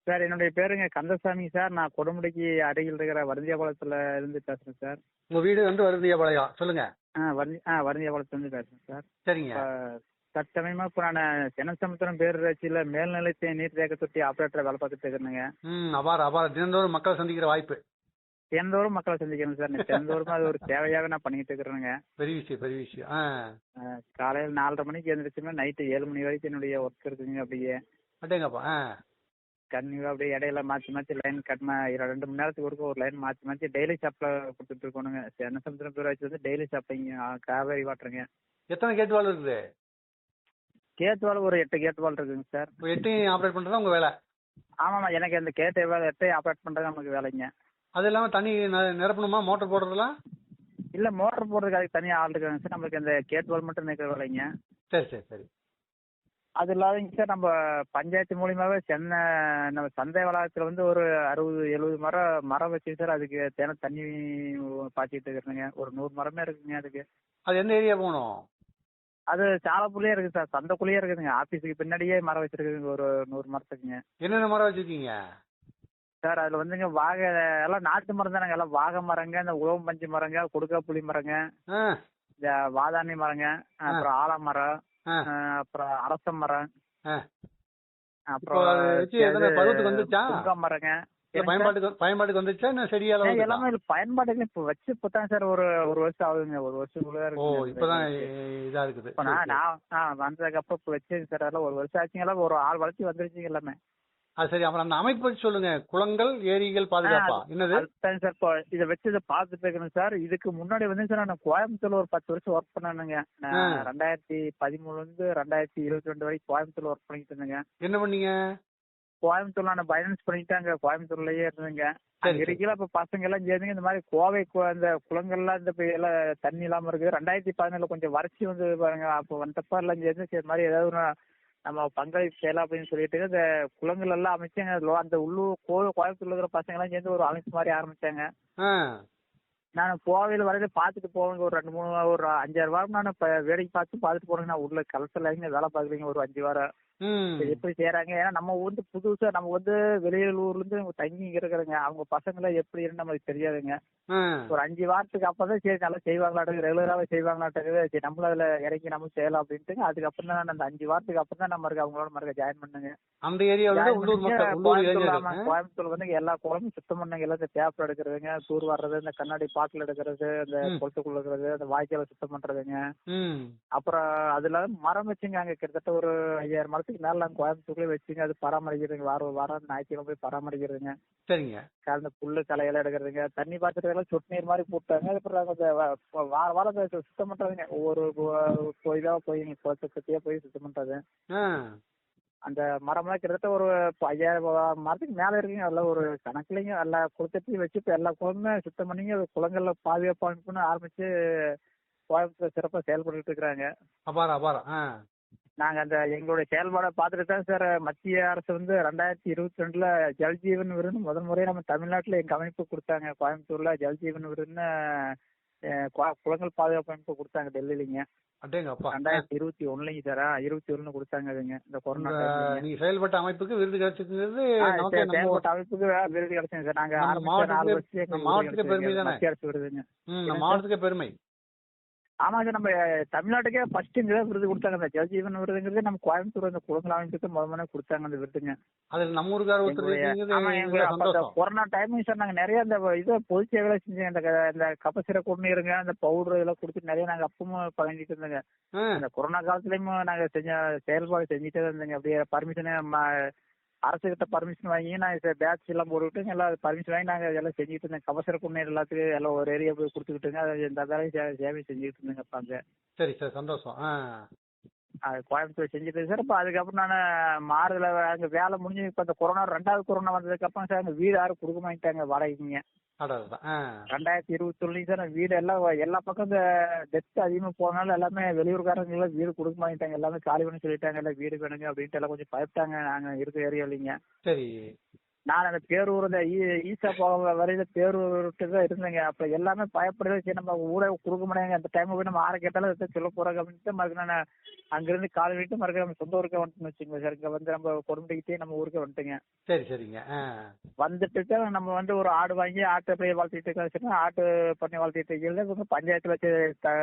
Sir என்னுடைய பேருங்க Kandasamy sir. நான் கொடுமுடிக்கு அருகில் இருக்கிற வருந்தியாபாளையத்துல இருந்து பேசுறேன் சார். உங்க வீடு வந்து வருந்தியாபாளையம், சொல்லுங்க. வருந்தியாபாளையத்துல இருந்து பேசுறேன் சார். சரிங்க. தற்சமயமா இப்ப நான் செனசமுத்திரம் பேரூராட்சியில மேல்நிலை நீர் தேக்க தொட்டி ஆபரேட்டர் வேலை பார்த்துட்டு இருக்கிறேங்க. அபார தினந்தோறும் மக்களை சந்திக்கிற வாய்ப்பு. தினந்தோறும் மக்களை சந்திக்கிறேன் சார். தினந்தோறும் அது ஒரு சேவையாவே நான் பண்ணிட்டு இருக்கிறேங்க. பெரிய விஷயம். காலையில 4:30 மணிக்கு எழுந்திரிச்சுமே நைட்டு 7 மணி வரைக்கும் என்னுடைய ஒர்க் இருக்குங்க. அப்படியே அடேங்கப்பா. கன்னியூவா அப்படியே இடையில மாத்தி லைன் கட்டினா 2 மணி நேரத்துக்கு ஒருக்க ஒரு லைன் மாத்தி டெய்லி சப்ளை கொடுத்துட்டு இருக்கணுங்க. சென்னசமுத்திரம் பேரூராட்சி வந்து டெய்லி சப்ளைங்க. காவேரி வாட்டருங்க. எத்தனை கேட் வால் இருக்குது? கேட் வால் ஒரு 8 கேட் வால் இருக்குங்க சார். 8 ஆப்ரேட் பண்றதா உங்க வேலை? ஆமாமா, எனக்கு அந்த கேட் 8 ஆப்ரேட் பண்றது நமக்கு வேலைங்க. அது இல்லாம தண்ணி நிரப்பணுமா, மோட்டர் போடுறதுலாம்? இல்ல, மோட்டர் போடுறதுக்கு அதுக்கு தனியாக ஆள் இருக்காங்க சார். நம்மளுக்கு அந்த கேட் வால் மட்டும் நிற்கிற வேலைங்க. சரி. அது இல்லாதங்க சார், நம்ம பஞ்சாயத்து மூலியமாவே நம்ம சந்தை வளாகத்துல வந்து ஒரு 60-70 மரம் வச்சு சார் அதுக்கு தேன தண்ணி பாய்ச்சிட்டு இருக்கிறேங்க. ஒரு 100 மரமே இருக்குங்க அதுக்கு. அது எந்த ஏரியா போகணும்? அது சாலப்புள்ளியே இருக்கு சார், சந்தைக்குள்ளேயே இருக்குதுங்க. ஆபீஸுக்கு பின்னாடியே மரம் வச்சிருக்குங்க ஒரு 100 மரத்துக்குங்க. என்னென்ன மரம் வச்சிருக்கீங்க சார்? அதுல வந்துங்க வாகை எல்லாம் நாட்டு மரம் தானங்க. எல்லாம் வாகை மரங்க, இந்த உழவம் பஞ்சு மரங்க, கொடுக்கா புளி மரங்க, இந்த வாதாணி மரங்க, அப்புறம் ஆலமரம், அப்புறம் அரச மரம், அப்புறம் மரங்க. பயன்பாட்டுக்கு வந்துச்சா? செடியால எல்லாமே பயன்பாட்டுக்கு இப்ப வச்சு இப்பதான் சார் ஒரு வருஷம் ஆகுதுங்க. ஒரு வருஷத்துக்குள்ள இருக்கு. இப்பதான் இதா இருக்குது. நான் வந்ததுக்கு அப்புறம் இப்ப வச்சேங்க சார். அதெல்லாம் ஒரு வருஷம் ஆச்சுங்களா, ஒரு ஆள் வளர்ச்சி வந்துருச்சுங்க எல்லாமே. சரி, அப்புறம் அந்த அமைப்பு பற்றி சொல்லுங்க. குளங்கள், ஏரிகள் பாதுகாப்பா என்னது சார்? இப்போ இதை வச்சு இதை பார்த்துட்டு இருக்கணும் சார். இதுக்கு முன்னாடி வந்து சார் நான் கோயம்புத்தூர்ல ஒரு 10 வருஷம் ஒர்க் பண்ணேனுங்க. 2013 இருந்து 2022 வரைக்கும் கோயம்புத்தூர்ல ஒர்க் பண்ணிட்டு இருந்தேங்க. என்ன பண்ணீங்க? கோயம்புத்தூர்ல நான் பைனான்ஸ் பண்ணிட்டு அங்க கோயம்புத்தூர்லயே இருந்தேங்க. இருக்கல இப்ப பசங்க எல்லாம் சேர்ந்துங்க இந்த மாதிரி கோவை அந்த குளங்கள்லாம் இந்த எல்லாம் தண்ணி இல்லாம இருக்கு. 2017 கொஞ்சம் வறட்சி வந்து பாருங்க. அப்போ வந்தப்ப எல்லாம் சேர்ந்து சரி மாதிரி ஏதாவது நம்ம பங்களிப்பு செய்யலாம் அப்படின்னு சொல்லிட்டு இந்த குளங்கள் எல்லாம் அமைச்சாங்க. அந்த உள்ளூர் கோயம்புத்தூர்ல இருக்கிற பசங்க எல்லாம் சேர்ந்து ஒரு அமைப்பு மாதிரி ஆரம்பிச்சாங்க. நான் கோவையில் வரையில பாத்துட்டு போவேங்க. ஒரு 5-6 வாரம் நான் வேலைக்கு பார்த்துட்டு போறேங்க. நான் உள்ள கலசல வேலை பாக்குறீங்க ஒரு 5 வாரம். எப்படி செய்யறாங்க? ஏன்னா நம்ம வந்து புதுசா நம்ம வந்து வெளியூர்ல இருந்து தங்கி இருக்கிறோங்க. அவங்க பசங்க எல்லாம் எப்படி நமக்கு தெரியாதுங்க. ஒரு 5 வாரத்துக்கு அப்பதான் சரி நல்லா செய்வாங்களாட்டு, ரெகுலராவே செய்வாங்களாட்டு, சரி நம்மளும் அதுல இறங்கி நம்ம செய்யலாம் அப்படின்ட்டு அதுக்கப்புறம் தான் அந்த 5 வாரத்துக்கு அப்புறம் தான் நம்ம அவங்களோட மறுக்க ஜாயின் பண்ணுங்க. அந்த ஏரியா கோயம்புத்தூர் வந்து எல்லா குளமும் சுத்தம் பண்ணுங்க. எல்லாம் பேப்பர் எடுக்கிறதுங்க, தூர் வர்றது, இந்த கண்ணாடி பாட்டில் எடுக்கிறது, இந்த குளத்துக்குள்ள இருக்கிறது, அந்த வாய்க்கால சுத்தம் பண்றதுங்க. அப்புறம் அதுல மரம் வச்சுங்க. அங்க கிட்டத்தட்ட ஒரு 5000 மரத்துக்கு மேல நாங்க கோயம்புத்தூர்லயே வச்சுங்க. அது பராமரிக்கிறதுங்க. வாரம் ஞாயிற்றுக்கிழமை போய் பராமரிக்கிறதுங்க. சரிங்க. கலந்த புல்லு களையெல்லாம் எடுக்கிறதுங்க. தண்ணி பாய்ச்சறதுக்கு சொட்டு நீர் மாதிரி போட்டாங்க. அப்புறம் வாரம் சுத்தம் பண்றதுங்க. ஒவ்வொரு இதா போய் குளத்துக்கத்தியா போய் சுத்தம் பண்றது. அந்த மரம்லாம் கிட்டத்தட்ட ஒரு 5000 மரத்துக்கு மேல இருக்குங்க. அதெல்லாம் ஒரு கணக்குலைங்க. எல்லா குளத்தையும் வச்சு இப்ப எல்லா குளமுமே சுத்தம் பண்ணிங்க. குளங்கள்ல பாதுகாப்பு அமைப்புன்னு ஆரம்பிச்சு கோயம்புத்தூர் சிறப்பா செயல்பட்டு இருக்கிறாங்க. நாங்க அந்த எங்களுடைய செயல்பாடை பார்த்துட்டு தான் சார் மத்திய அரசு வந்து 2022 ஜல்ஜீவன் விருது முதல் முறையா நம்ம தமிழ்நாட்டுல எங்க அமைப்பு கொடுத்தாங்க. கோயம்புத்தூர்ல ஜல்ஜீவன் விருதுன்னு குளங்கள் பாதுகாப்பு அமைப்பு கொடுத்தாங்க டெல்லிலிங்க. 2021 சார் 21 கொடுத்தாங்க. அதுங்க இந்த கொரோனா நீங்க செயல்பட்ட அமைப்புக்கு விருது கிடைச்சிருக்கிறது. செயல்பட்ட அமைப்புக்கு விருது கிடைச்சுங்க சார். நாங்க ஆரம்பிச்ச 4 வருஷம் மத்திய அரசு விருதுங்க. மாவட்டத்துக்கு பெருமை. ஆமா சார், நம்ம தமிழ்நாட்டுக்கே ஃபர்ஸ்ட் விருது கொடுத்தாங்க. அந்த ஜல்ஜீவன் விருதுங்கிறது நம்ம கோயம்புத்தூர் அந்த குளங்கள் அமைப்புக்கு முதல்ல கொடுத்தாங்க அந்த விருதுங்க. அதுல நம்ம ஊருக்கார கொரோனா டைமிங் சார் நாங்க நிறைய இந்த இதை பொது சேவையில செஞ்சோங்க. இந்த கபசிர குடிநீருங்க, அந்த பவுடர் இதெல்லாம் கொடுத்து நிறைய நாங்க அப்பவும் பழகிட்டு இருந்தோங்க. அந்த கொரோனா காலத்துலயும் நாங்க செயல்பாடு செஞ்சுட்டே இருந்தோங்க. அப்படியே பர்மிஷனே அரசு கிட்ட பர்மிஷன் வாங்கி நாங்க பேட்ச் எல்லாம் போட்டுக்கிட்டு எல்லாம் பர்மிஷன் வாங்கி நாங்க எல்லாம் செஞ்சுட்டு இருந்தோம். கபசர குடிநீர் எல்லாத்துக்கும் எல்லாம் ஒரு ஏரியா போய் கொடுத்துக்கிட்டுங்க. இந்த வேலையை சேவை செஞ்சுட்டு இருந்தேங்க. அப்ப அங்க சரி சார், சந்தோஷம். கோயம்புத்தூர் செஞ்சுட்டு சார். இப்போ அதுக்கப்புறம் நான் மாறுதல அங்கே வேலை முடிஞ்சு இப்போ அந்த கொரோனா 2வது கொரோனா வந்ததுக்கு அப்புறம் சார் அங்கே வீடு யாரும் கொடுக்க மாட்டாங்க வாடகைக்குங்க. 2021 சார் வீடு எல்லா பக்கம் இந்த டெத் அதிகமாக போனாலும் எல்லாமே வெளியூர்காரங்க எல்லாம் வீடு கொடுக்க மாட்டாங்க. எல்லாமே காலி பண்ணி சொல்லிட்டாங்க. எல்லாம் வீடு வேணுங்க அப்படின்ட்டு எல்லாம் கொஞ்சம் பயப்பட்டாங்க நாங்கள் இருக்க ஏரியா இல்லைங்க. சரி. நான் அந்த பேரூர் இந்த ஈசா போக வரையில பேரூர்கிட்ட தான் இருந்தேங்க. அப்ப எல்லாமே பயப்படுறது சரி நம்ம ஊரே கொடுக்க முடியாங்க. அந்த டைம் போய் நம்ம ஆற கேட்டாலும் இதை சொல்ல போறாங்க அப்படின்ட்டு மறுக்க நான் அங்கிருந்து கால் வீட்டு மறுக்க நம்ம சொந்த ஊருக்கே வந்துட்டுன்னு வச்சுக்கோங்க சார். இங்க வந்து நம்ம கொடுமைக்கிட்டே நம்ம ஊருக்கே வந்துட்டுங்க. சரி சரிங்க. வந்துட்டு நம்ம வந்து ஒரு ஆடு வாங்கி ஆட்டை போய் வளர்த்திட்டு இருக்காச்சுன்னா ஆட்டு பண்ணி வளர்த்திட்டு இருக்கிறது இவங்க பஞ்சாயத்துல வச்சு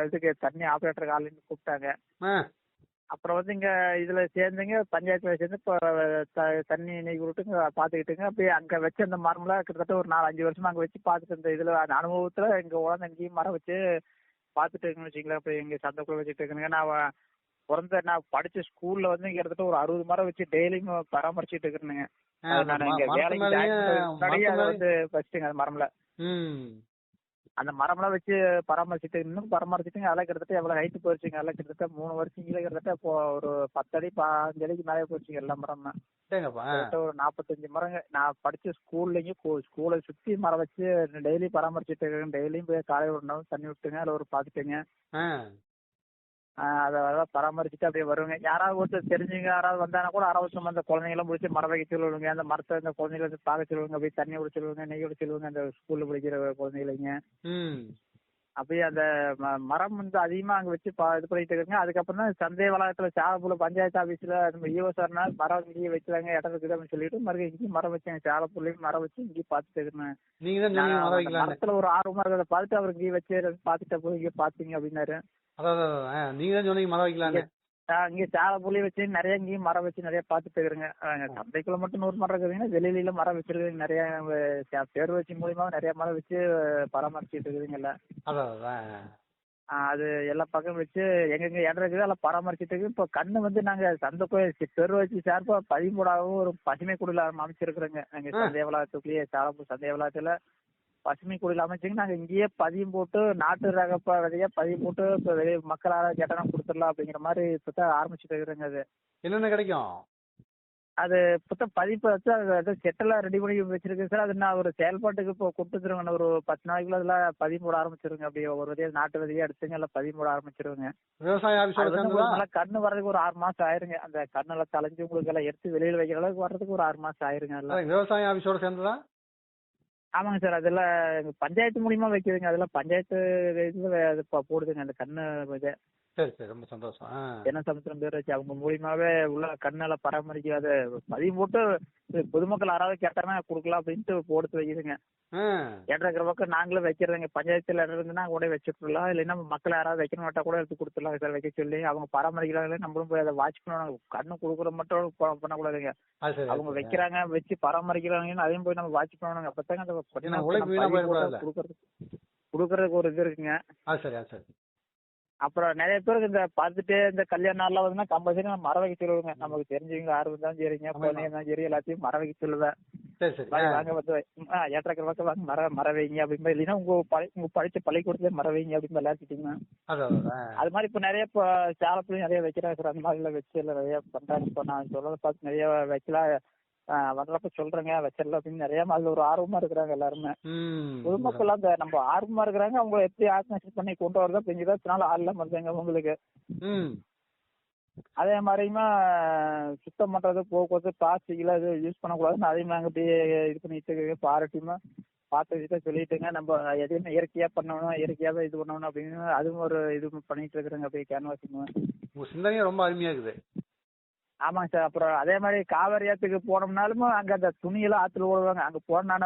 இதுக்கு தண்ணி ஆப்ரேட்டர் ஆளுன்னு கூப்பிட்டாங்க. அப்புறம் வந்து இங்க இதுல சேர்ந்துங்க பஞ்சாயத்துல சேர்ந்து இப்போ தண்ணி நீக்கி விட்டுங்க பாத்துக்கிட்டுங்க. அப்படியே அங்க வச்ச அந்த மரம்லாம் கிட்டத்தட்ட ஒரு 4-5 வருஷமா அங்க வச்சு பாத்துட்டு இருந்த இதுல அந்த அனுபவத்துல எங்க உடனே எங்கேயும் மரம் வச்சு பாத்துட்டு இருக்குன்னு வச்சுங்களேன். அப்ப எங்க சந்தைக்குள்ள வச்சுட்டு இருக்குங்க. நான் படிச்ச ஸ்கூல்ல வந்து கிட்டத்தட்ட ஒரு 60 மரம் வச்சு டெய்லியும் பராமரிச்சுட்டு இருக்கிறேனுங்க. நான் இங்க வேலைக்கு ஜாயின் முன்னாடியே அதை வந்து வச்சுட்டுங்க அந்த மரம்ல. அந்த மரம்லாம் வச்சு பராமரிச்சுட்டு இன்னும் பராமரிச்சுட்டுங்க. அதெல்லாம் கிட்டத்தட்ட எவ்வளவு ஹைட்டு போயிருச்சுங்க. அதெல்லாம் கிட்டத்தட்ட 3 வருஷங்களே கிட்டத்தட்ட இப்போ ஒரு 10 அடி 15 அடிக்கு மேலே போயிருச்சுங்க எல்லா மரமும். கிட்டத்தட்ட ஒரு 45 மரங்க. நான் படிச்ச ஸ்கூலை சுத்தி மரம் வச்சு டெய்லி பராமரிச்சுட்டு இருக்கேன். டெய்லியும் போய் காலையில் ஒரு நாள் தண்ணி விட்டுங்க. அதில் ஒரு பாத்துட்டுங்க. அதை பராமரிச்சுட்டு அப்படியே வருவாங்க. யாராவது ஒருத்தர் தெரிஞ்சுங்க யாராவது வந்தானா கூட அரவசம் அந்த குழந்தைங்களாம் முடிச்சு மரம் வைக்க சொல்லுவாங்க. அந்த மரத்தை அந்த குழந்தைகளை வந்து பார்க்க சொல்லுவாங்க. அப்படியே தண்ணி விட சொல்லுவாங்க, நெய் விட சொல்லுவாங்க அந்த ஸ்கூல்ல படிக்கிற குழந்தைகளைங்க. அப்படியே அந்த மரம் வந்து அதிகமா அங்க வச்சு இது பண்ணிட்டு இருக்காங்க. அதுக்கப்புறம் தான் சந்தை வளாகத்துல சாலப்பூர் பஞ்சாயத்து ஆபீஸ்ல நம்ம ஈவசார்னா மரம் இங்கேயும் வைக்கலாங்க இடம் இருக்குது அப்படின்னு சொல்லிட்டு மறுபடியும் இங்கேயும் மரம் வச்சாங்க. சாலப்பூர்லயும் மரம் வச்சு இங்கேயும் பாத்துட்டு இருக்கேன். மரத்துல ஒரு ஆர்வமா இருக்கிறத பார்த்துட்டு அவர் இங்கேயும் வச்சு பாத்துட்டு போய் இங்கே பாத்தீங்க அப்படின்னாரு. நீங்க தான் சொன்னீங்க மரம் வைக்கலாங்க. இங்க சாலப்பூர்லயும் வச்சு நிறைய இங்கேயும் மரம் வச்சு நிறைய பாத்துட்டு இருக்கிறேங்க. சந்தைக்குள்ள மட்டும் 100 மரம் இருக்குதுங்கன்னா வெளியில மரம் வச்சிருக்கீங்க. நிறைய பேர் வச்சு மூலியமா நிறைய மரம் வச்சு பராமரிச்சுட்டு இருக்குதுங்கல்ல. அது எல்லா பக்கம் வச்சு எங்கெங்க இடம் இருக்குது எல்லாம் பராமரிச்சுட்டு இருக்கு. இப்போ கண்ணு வந்து நாங்க சந்தை போய் பெரு வச்சு சார்பா 13வது ஒரு பசுமை குடில அமைச்சிருக்கிறோங்க. நாங்க சந்தை வளாகத்துக்குள்ளேயே சாலப்பூர் சந்தை வளாகத்துல பசுமை குடியில் அமைச்சுங்க. நாங்க இங்கேயே பதியம் போட்டு நாட்டு ரகப்ப விதையா பதியம் போட்டு இப்போ வெளியே மக்களால் கேட்டனா கொடுத்துடலாம் அப்படிங்கிற மாதிரி இப்பதான் ஆரம்பிச்சுட்டு இருக்கிறேங்க. அது என்னென்ன கிடைக்கும்? அது இப்பதான் பதிப்பு வச்சு அது செட்டெல்லாம் ரெடி பண்ணி வச்சிருக்கு சார். அது நான் ஒரு செயல்பாட்டுக்கு இப்போ கொடுத்துருவேங்க. ஒரு 10 நாளைக்குள்ள அதெல்லாம் பதியம் போட ஆரம்பிச்சிருங்க. அப்படியே ஒரு விதையா நாட்டு விதையா எடுத்துங்க எல்லாம் பதியம் போட ஆரம்பிச்சிருங்க. விவசாய ஆபீஸோட கண்ணு வர்றதுக்கு ஒரு 6 மாசம் ஆயிருங்க. அந்த கண்ணெல்லாம் தலைஞ்சு உங்களுக்கு எல்லாம் எடுத்து வெளியில வைக்கிற அளவுக்கு வர்றதுக்கு ஒரு 6 மாசம் ஆயிருங்க. அதெல்லாம் விவசாய ஆபீஸோட சேர்ந்துதான். ஆமாங்க சார். அதெல்லாம் எங்க பஞ்சாயத்து மூலியமா வைக்குதுங்க. அதெல்லாம் பஞ்சாயத்து இதுல போடுதுங்க அந்த கண்ணு இதை. சரி சரி, ரொம்ப சந்தோஷம். என்ன சமுத்திரம் பேர் வச்சு அவங்க மூலியமாவே உள்ள கண்ணெல்லாம் பராமரிக்காத பதியம் போட்டு பொதுமக்கள் யாராவது கேட்டாங்கன்னா கொடுக்கலாம் அப்படின்ட்டு போடுத்து வைக்குதுங்க. இடம் இருக்கிற பக்கம் நாங்களும் வைக்கிறதுங்க. பஞ்சாயத்துல இடம் இருந்துன்னா கூட வச்சுக்கலாம். இல்லைன்னா மக்கள் யாராவது வைக்கணும் மாட்டா கூட எடுத்து கொடுத்துடலாம் சார். வைக்க சொல்லி அவங்க பராமரிக்கிறாங்களே நம்மளும் போய் அதை வாட்ச் பண்ணணும். கண்ணு கொடுக்குற மட்டும் பண்ணக்கூடாதுங்க. அவங்க வைக்கிறாங்க வச்சு பராமரிக்கிறாங்கன்னு அதையும் போய் நம்ம வாட்ச் பண்ணணுங்க. அப்பதாங்க அந்த கொடுக்கறதுக்கு ஒரு இது இருக்குங்க. அப்புறம் நிறைய பேருக்கு இந்த பார்த்துட்டு இந்த கல்யாண நாள்லாம் வந்து கம்பல்சரி நம்ம மரம் வைக்க சொல்லுவாங்க. நமக்கு தெரிஞ்சவங்க யாரு இருந்தாலும் சரிங்க, குழந்தைங்க இருந்தாலும் சரி எல்லாத்தையும் மரம் வைக்க சொல்லுவேன். வாங்க வந்து ஏற்றக்கிற பக்கம் வாங்க மரம் வைங்க அப்படின்பா. இல்லைன்னா உங்க படிச்ச பள்ளிக்கூடத்துல மரம் வைங்க அப்படின்னு விளையாட்டுட்டீங்கன்னா அது மாதிரி இப்ப நிறைய இப்போ சாலப்புலையும் நிறைய வைக்கிறாங்க சார். அந்த மாதிரி எல்லாம் வச்சு எல்லாம் நிறைய பண்றாங்க. இப்போ நான் சொல்றதை பார்த்து நிறைய வைக்கலாம் வர்றப்ப சொல்றேங்க வச்சிடலாம் அப்படின்னு நிறைய அதுல ஒரு ஆர்வமா இருக்கிறாங்க எல்லாருமே. பொதுமக்கள் அந்த நம்ம ஆர்வமா இருக்கிறாங்க. அவங்க எப்படி ஆர்கனைஸ் பண்ணி கொண்டு வரதோ அப்படிங்கிறதுனால ஆள்லாம் வருதுங்க உங்களுக்கு. அதே மாதிரியுமா சுத்தம் பண்றது போக்குவரத்து பிளாஸ்டிக் எல்லாம் இது யூஸ் பண்ணக்கூடாதுன்னு அதையும் நாங்க அப்படியே இது பண்ணிட்டு பாராட்டியுமா பார்த்து சொல்லிட்டுங்க. நம்ம எதையுமே இயற்கையா பண்ணணும், இயற்கையாவே இது பண்ணணும் அப்படின்னு அதுவும் ஒரு இது பண்ணிட்டு இருக்கிறாங்க. அப்படியே கேன்வாசிங் சிந்தனையும் ரொம்ப அருமையா இருக்குது. ஆமாங்க சார். அப்புறம் அதே மாதிரி காவேரி ஆத்துக்கு போனோம்னாலும் அங்க அந்த துணியெல்லாம் ஆத்துல ஓடுவாங்க. அங்க போனா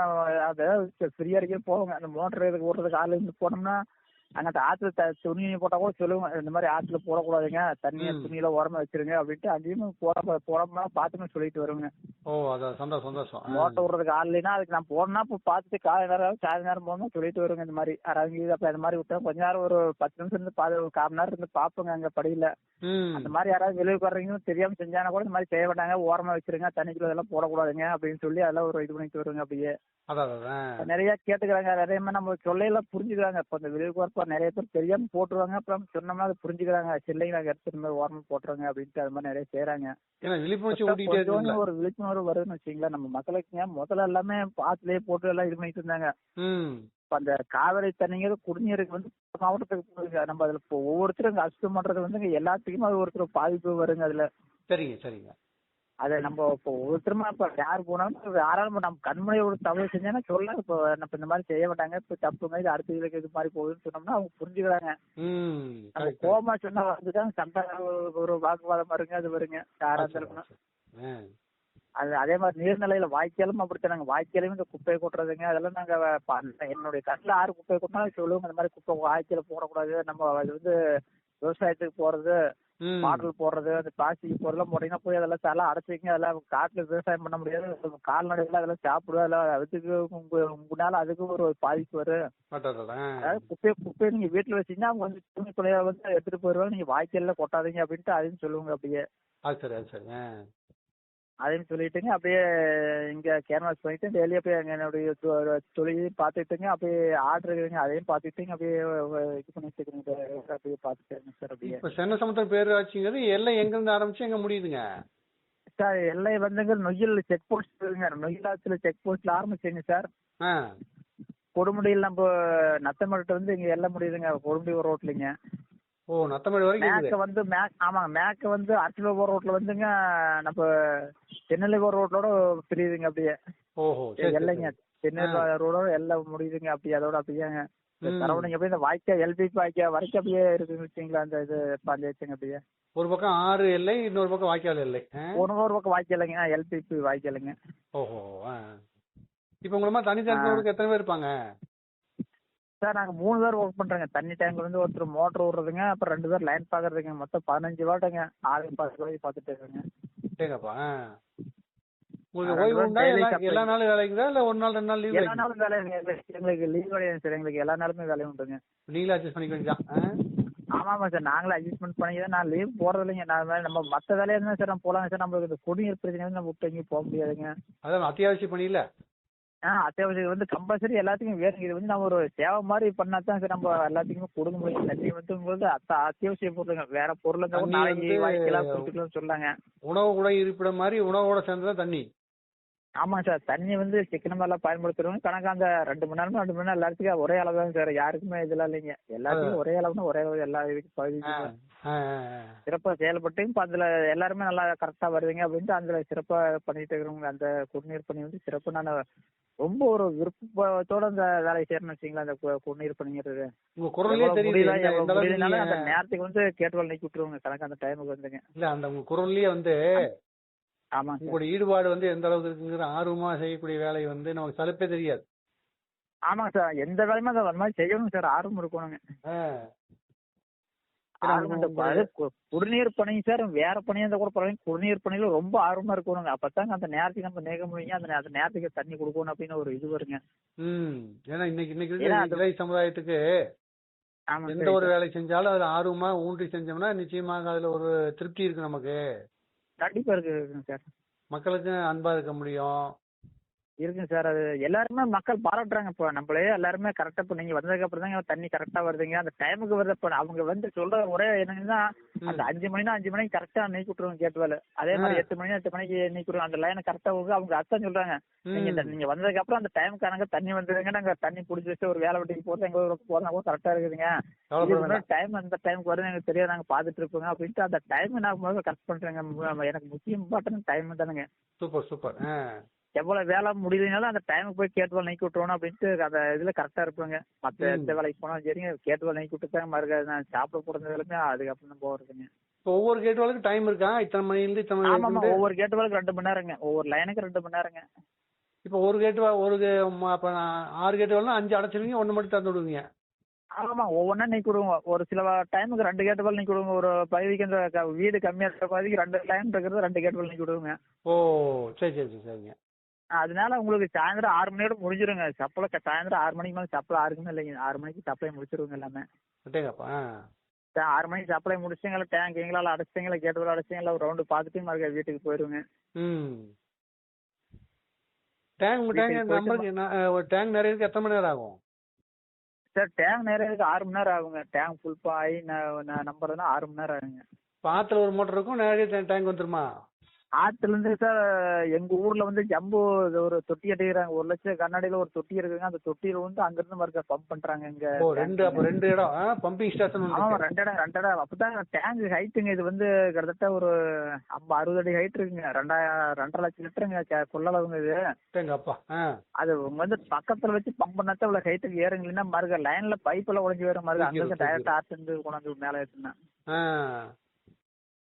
அதை ஃப்ரீயா இருக்க போவாங்க. அந்த மோட்டர் இதுக்கு ஓடுறதுக்கு ஆள் இருந்து போனோம்னா அங்க அந்த ஆத்துல துணி போட்டா கூட சொல்லுவாங்க இந்த மாதிரி ஆத்துல போடக்கூடாதுங்க, தண்ணியை துணியில உரமா வச்சிருங்க அப்படின்ட்டு அங்கேயும் போடமா பாத்துன்னு சொல்லிட்டு வருவாங்க. சந்தோஷம். மோட்டர் விடுறதுக்கு ஆள் இல்லைன்னா அதுக்கு நான் போனா இப்போ பார்த்துட்டு காலை நேரம் சாயந்தரம் நேரம் போகணும் சொல்லிட்டு வருவாங்க. இந்த மாதிரி யாராவது அப்ப இந்த மாதிரி விட்டா கொஞ்ச நேரம் ஒரு 10 நிமிஷம் இருந்து 1/4 மணி நேரம் இருந்து பாப்போங்க அங்க படியில. அந்த மாதிரி யாராவது வெளியே வர்றீங்கன்னு தெரியாம செஞ்சானா கூட இந்த மாதிரி செய்ய மாட்டாங்க. ஓரமா வச்சிருங்க, தண்ணிக்குள்ள இதெல்லாம் போடக்கூடாதுங்க அப்படின்னு சொல்லி அதெல்லாம் ஒரு இது பண்ணிட்டு வருவாங்க. அப்படியே நிறைய கேட்டுக்கிறாங்க. நிறைய நம்ம சொல்லையெல்லாம் புரிஞ்சுக்கிறாங்க. இப்ப இந்த வெளியே வரப்ப நிறைய பேர் தெரியாம போட்டுருவாங்க. அப்புறம் சொன்னோம்னா அதை புரிஞ்சுக்கிறாங்க. சில்லைங்க நாங்க எடுத்து இந்த மாதிரி ஓரமா போட்டுருவாங்க அப்படின்ட்டு அது மாதிரி நிறைய செய்யறாங்க. ஒரு விழிப்புணர்வு வருதுன்னு வச்சுங்களேன் நம்ம மக்களுக்குங்க. முதல்ல எல்லாமே ஆத்துலயே போட்டு எல்லாம் இது பண்ணிட்டு இருந்தாங்க. அந்த காவிரி தண்ணிங்கிறது குடிநீருக்கு வந்து மாவட்டத்துக்கு போகுதுங்க. நம்ம அதுல ஒவ்வொருத்தரும் அசுத்தம் பண்றது வந்து எல்லாத்துக்குமே அது ஒருத்தர் பாதிப்பு வருங்க அதுல. சரிங்க. அதை நம்ம இப்போ ஒவ்வொருத்தருமா இப்போ யார் போனாலும் யாராலும் நம்ம கண்முனையோட தவறு செஞ்சோன்னா சொல்லலாம். இப்போ நம்ம இந்த மாதிரி செய்ய மாட்டாங்க, இப்போ தப்புங்க, இது அடுத்த இதுக்கு இது மாதிரி போகுதுன்னு சொன்னோம்னா அவங்க புரிஞ்சுக்கிறாங்க. நம்ம கோமா சொன்னா வந்துதான் சண்டை, ஒரு வாக்குவாதம் வருங்க, அது வருங்க யாரா இருந்தாலும். அது அதே மாதிரி நீர்நிலையில வாய்க்காலும் அப்படித்தானாங்க. வாய்க்காலையும் இந்த குப்பையை கொட்டுறதுங்க அதெல்லாம் நாங்க என்னுடைய கண்ணில் ஆறு குப்பையை கொட்டினாலும் சொல்லுவோங்க, இந்த மாதிரி குப்பை வாய்க்கால போடக்கூடாது, நம்ம அது வந்து விவசாயத்துக்கு போறது, மாடல் போடுறது, அந்த பிளாஸ்டிக் பொருள்லாம் போட்டீங்கன்னா போய் அதெல்லாம் தலை அடைச்சி வைங்க, அதெல்லாம் காட்டுல விவசாயம் பண்ண முடியாது, கால்நடைகள் அதெல்லாம் சாப்பிடுவோம், அதெல்லாம் அதுக்கு உங்களால அதுக்கு ஒரு பாதிப்பு வரும். அதாவது குப்பையை நீங்க வீட்டுல வச்சீங்கன்னா அவங்க வந்து துணி குலைய வந்து எடுத்துட்டு போயிருவாங்க, நீங்க வாய்க்கால கொட்டாதீங்க அப்படின்ட்டு அதையும் சொல்லுவாங்க. அப்படியே அதையும் சொல்லிட்டுங்க அப்படியே இங்க கேன்வாஸ் பண்ணிட்டு டெய்லி அப்படியே என்னுடைய தொழிலையும் பார்த்துட்டுங்க, அப்படியே ஆர்டர் இருக்குதுங்க அதையும் பார்த்துட்டுங்க, அப்படியே இது பண்ணிட்டு இருக்கீங்க, அப்படியே பார்த்துட்டு சார். அப்படியே இப்போ சென்னை சமுத்திரம் பேரூராட்சிங்கிறது எல்லை எங்கிருந்து ஆரம்பிச்சு எங்க முடியுதுங்க சார்? எல்லை வந்துங்க நொய்யல் செக் போஸ்ட் இருக்குங்க, நொய்யலாத்துல செக் போஸ்ட்ல ஆரம்பிச்சுங்க சார். கொடுமுடியில் நம்ம நத்தமட்டு வந்து இங்க எல்லை முடியுதுங்க, கொடுமுடி ஒரு ரோட்லிங்க. நத்தமேடு வரைக்கும் மேக்க வந்து ஆமாங்க, மேக்க வந்து அரசியல் ரோட்ல வந்துங்க நம்ம தென்னலிகோர் ரோட்டோட பிரியுதுங்க அப்படியே. எல்லைங்க தென்னலி ரோடோட எல்லாம் முடியுதுங்க, அப்படியே அதோட அப்படியேங்க சரௌண்டிங் அப்படியே இந்த வாய்க்கா எல்பிபி வாய்க்கா வரைக்கும் அப்படியே இருக்குன்னு வச்சுங்களா. அந்த இது பஞ்சாயத்துங்க அப்படியே ஒரு பக்கம் ஆறு எல்லை, இன்னொரு பக்கம் வாய்க்கால் எல்லை, ஒரு பக்கம் வாய்க்காலுங்க, எல்பிபி வாய்க்காலுங்க. இப்ப உங்களமா தனி டேங்க் எத்தனை பேர் இருப்பாங்க சார்? நாங்க 3 பேர் ஒர்க் பண்றோங்க. தண்ணி டேங்க்ல வந்து ஒருத்தர் மோட்டர் விடுறதுங்க, அப்புறம் 2 பேர் லைன் பாக்குறதுங்க. மொத்தம் 15 வாட்டுங்க, 6 பார்த்துட்டு இருக்காங்க. உங்களுக்கு ஓய்வு உண்டா? எல்லா நாளும் வேலைக்குதா இல்ல ஒரு நாள் 2 நாள் லீவ்? எல்லா நாளும் வேலை, எங்களுக்கு லீவ் கிடையாது சார், எங்களுக்கு எல்லா நாளுமே வேலை உண்டுங்க. நீங்களே அட்ஜஸ்ட் பண்ணிக்க வேண்டியதான். ஆமாமா சார், நாங்களே அட்ஜஸ்ட்மெண்ட் பண்ணிதான். நான் லீவ் போறது இல்லைங்க. நான் நம்ம மற்ற வேலையா இருந்தா சார் நம்ம போலாங்க சார், நம்மளுக்கு இந்த குடிநீர் பிரச்சனை வந்து நம்ம விட்டு எங்கேயும் போக முடியாதுங்க. அதான் அத்தியாவசிய பணியில அத்தியாவசியம் வந்து கம்பல்சரி எல்லாத்துக்கும் வேணும். இது வந்து நம்ம ஒரு சேவை மாதிரி பண்ணா தான் சார் நம்ம எல்லாத்துக்குமே கொடுக்க முடியும். தண்ணி வந்து அத்தியாவசிய பொருளுங்க, வேற பொருளுங்க நாளைக்கு வாங்கிக்கலாம் கொடுத்துக்கலாம்னு சொல்லாங்க. உணவு கூட இருப்பிட மாதிரி உணவோட சேர்ந்துதான் தண்ணி. ஆமாங்க சார், தண்ணி வந்து சிக்கனமா எல்லாம் பயன்படுத்துறவங்க கணக்கா அந்த 2 மணி நேரம் 2 மணி நேரம் எல்லாத்துக்கும் ஒரே அளவு தான் சார், யாருக்குமே இதெல்லாம் இல்லைங்க. எல்லாத்துக்கும் ஒரே அளவுனா ஒரே அளவு எல்லா இதுக்கு பகுதிக்கும் சிறப்பா செயல்பட்டு இப்போ அதுல எல்லாருமே நல்லா கரெக்டா வருதுங்க அப்படின்ட்டு அதுல சிறப்பா பண்ணிட்டு இருக்கிறவங்க. அந்த குடிநீர் பணி வந்து சிறப்பு. நான் ரொம்ப ஒரு விருப்பத்தோட அந்த வேலையை செய்யணும்னு வச்சுங்களா. அந்த குடிநீர் பணிங்கிறது அந்த நேரத்துக்கு வந்து கேட்டுவால் நீக்கி விட்டுருவாங்க கணக்கு அந்த டைமுக்கு வந்துங்க. இல்ல அந்த உங்க குரல்லயே வந்து ஆமா உங்களுடைய ஈடுபாடு வந்து எந்த அளவுக்கு இருக்குங்கிற ஆர்வமா செய்யக்கூடிய வேலை வந்து நமக்கு சலுப்பே தெரியாது. ஆமாங்க சார், எந்த வேலையுமே அந்த மாதிரி செய்யணும் சார், ஆர்வம் இருக்கணுங்க. குடிநீர் பணி சார் வேற பணியா இருந்தா கூட பரவாயில்ல, குடிநீர் பணியில ரொம்ப ஆர்வமா இருக்கணுங்க. அப்பதாங்க அந்த நேரத்துக்கு நம்ம நேக முடியுங்க, அந்த நேரத்துக்கு தண்ணி கொடுக்கணும் அப்படின்னு ஒரு இது வருங்க. ஏன்னா இன்னைக்கு சமுதாயத்துக்கு எந்த ஒரு வேலை செஞ்சாலும் அதுல ஆர்வமா ஊன்றி செஞ்சோம்னா நிச்சயமாக அதுல ஒரு திருப்தி இருக்கு நமக்கு. கண்டிப்பா இருக்குங்க சார், மக்களுக்கு அன்பா இருக்க முடியும். இருக்குங்க சார். அது எல்லாருமே மக்கள் பாராட்டுறாங்க. இப்போ நம்மளே எல்லாருமே கரெக்டா இப்போ நீங்க வந்ததுக்கு அப்புறம் தாங்க தண்ணி கரெக்டா வருதுங்க, அந்த டைமுக்கு வருது. இப்போ அவங்க வந்து சொல்ற ஒரே என்னங்கன்னா அந்த 5 மணினா 5 மணிக்கு கரெக்டா நீக்கி விட்டுருவாங்க கேட் வேலை. அதே மாதிரி 8 மணிக்கு நீக்கி விடுவாங்க. அந்த லைனை கரெக்டா அவங்க அர்த்தம் சொல்றாங்க, நீங்க வந்ததுக்கு அப்புறம் அந்த டைமுக்கானங்க தண்ணி வந்துருங்க, நாங்க தண்ணி பிடிச்சி வச்சு ஒரு வேலை வெட்டிக்கு போறது எங்க போறதா கூட கரெக்டா இருக்குதுங்க. டைம் அந்த டைமுக்கு வருது எனக்கு தெரியாது, நாங்க பாத்துட்டு இருப்போங்க அப்படின்ட்டு அந்த டைம் நான் முதல்ல கரெக்ட் பண்றேங்க. எனக்கு முக்கியம் இம்பார்ட்டன் டைம் தானுங்க. Super super. எவ்வளவு வேலை முடியலனாலும் அந்த டைமுக்கு போய் கேட்டுவால் நீக்கி விட்டுருவோம் அப்படின்ட்டு அந்த இதுல கரெக்டா இருப்பாங்க. மத்த எந்த வேலைக்கு போனாலும் சரிங்க, கேட்டுவால் நீக்கி விட்டு தான் மறுக்காது நான் சாப்பிட போறது வேலையுமே அதுக்கப்புறம் தான் போறதுங்க. ஒவ்வொரு கேட்டுவாலுக்கு டைம் இருக்கா? இத்தனை மணில இத்தனை ஆமா, ஒவ்வொரு கேட்டுவாலுக்கு 2 மணி நேரங்க, ஒவ்வொரு லைனுக்கு 2 மணி நேரங்க. இப்போ ஒரு கேட்டுவா ஒரு 6 கேட்டுவால்னா 5 அடைச்சிருவீங்க, 1 மட்டும் தந்து விடுவீங்க. ஆமா, ஒவ்வொன்னா நீக்கி விடுவோம். ஒரு சில டைமுக்கு 2 கேட்டுவால் நீக்கி விடுவோம். ஒரு பகுதிக்கு அந்த வீடு கம்மியா இருக்கிற பகுதிக்கு 2 லைன் இருக்கிறது 2 கேட்டுவால் நீக்கி விடுவோங்க. சரிங்க. அதனால உங்களுக்கு சாயந்தரம் 6 மணியோட முடிஞ்சிருங்க சப்ளை. சாயந்தரம் 6 மணிக்கு மேலே சப்ளை ஆறுக்குமே இல்லைங்க, 6 மணிக்கு சப்ளை முடிச்சிருவோங்க எல்லாமே. 6 மணிக்கு சப்ளை முடிச்சிங்களா, டேங்க் எங்களால் அடைச்சிங்களா, கேட்டுவால் அடைச்சிங்களா, ஒரு ரவுண்டு பார்த்துட்டு மறுக்க வீட்டுக்கு போயிருங்க. டேங்க் நிறைய எத்தனை மணி நேரம் ஆகும் சார்? டேங்க் நிறைய 6 மணி நேரம் ஆகுங்க. டேங்க் ஃபுல் ஆகி நம்புறதுன்னா 6 மணி நேரம் ஆகுங்க. பாத்துல ஒரு மோட்டர் இருக்கும், நிறைய டேங்க் வந்துருமா? ஆத்துல இருந்து சார் எங்க ஊர்ல வந்து ஜம்பு ஒரு தொட்டி கட்டிக்கிறாங்க. 1 லட்சம் கண்ணாடியில ஒரு தொட்டி இருக்குங்க. அந்த தொட்டியில வந்து அங்கிருந்து மறுக்க பம்ப் பண்றாங்க இங்க. ரெண்டு இடம் பம்பிங் ஸ்டேஷன். ஆமா, 2 இடம். அப்பதான் டேங்க் ஹைட்டுங்க. இது வந்து கிட்டத்தட்ட ஒரு 60 அடி ஹைட் இருக்குங்க. 2.5 லட்சம் லிட்டருங்க கொள்ளளவுங்க இது. அது வந்து பக்கத்துல வச்சு பம்ப் பண்ணாதான் இவ்வளவு ஹைட்டுக்கு ஏறுங்க. இல்லைன்னா மறுக்க லைன்ல பைப் எல்லாம் உடைஞ்சு வர மாதிரி அங்கிருந்து டைரக்டா ஆத்து இருந்து கொண்டாந்து மேல ஏத்துனா.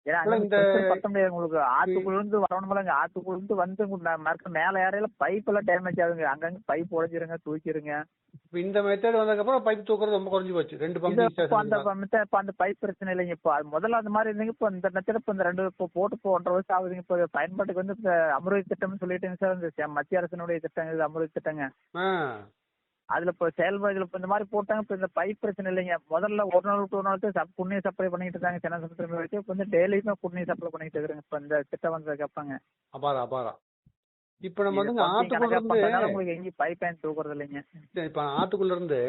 ஏன்னா பத்த முடியாது உங்களுக்கு. ஆத்துக்குள்ள இருந்து வரணும்ல. ஆத்துக்குள்ள இருந்து வந்து மறுக்க மேல ஏறையில பைப் எல்லாம் டேமேஜ் ஆகுங்க. அங்கங்க பைப் உடைஞ்சிருங்க, தூக்கிருங்க. இந்த மெத்தட் வந்ததுக்கு அப்புறம் பைப் தூக்குறது ரொம்ப குறைஞ்சு போச்சு. 2 பம்பிங் ஸ்டேஷன் அந்த பைப் பிரச்சனை இல்லைங்க. இப்போ முதல்ல அந்த மாதிரி இருந்தீங்க. இப்போ இந்த மெத்தட் இப்போ இந்த 2 இப்போ போட்டு 1.5 வருஷம் ஆகுதுங்க. இப்போ பயன்பாட்டுக்கு வந்து இந்த அமிர்த திட்டம்னு சொல்லிட்டுங்க சார். இந்த மத்திய அரசினுடைய திட்டங்க, இது அமிர்த திட்டங்க. அதுல இப்போ செயல்பாடுகள் இப்போ இந்த மாதிரி போட்டாங்க. இப்போ இந்த பைப் பிரச்சனை இல்லைங்க. முதல்ல ஒரு நாள் விட்டு ஒரு நாள் குடிநீர் சப்ளை பண்ணிட்டு இருக்காங்க. சென்னை சமுத்திரம் வச்சு இப்போ வந்து டெய்லியுமே குடிநீர் சப்ளை பண்ணிட்டு இருக்காங்க. இப்போ இந்த திட்டம் வந்ததுக்கு அப்பாங்க. அபாரம். இப்ப நம்ம வந்து ஆத்துக்குள்ள இருந்து உங்களுக்கு எங்கேயும் பைப் லைன் தூக்குறது இல்லைங்க. இப்ப ஆத்துக்குள்ள இருந்து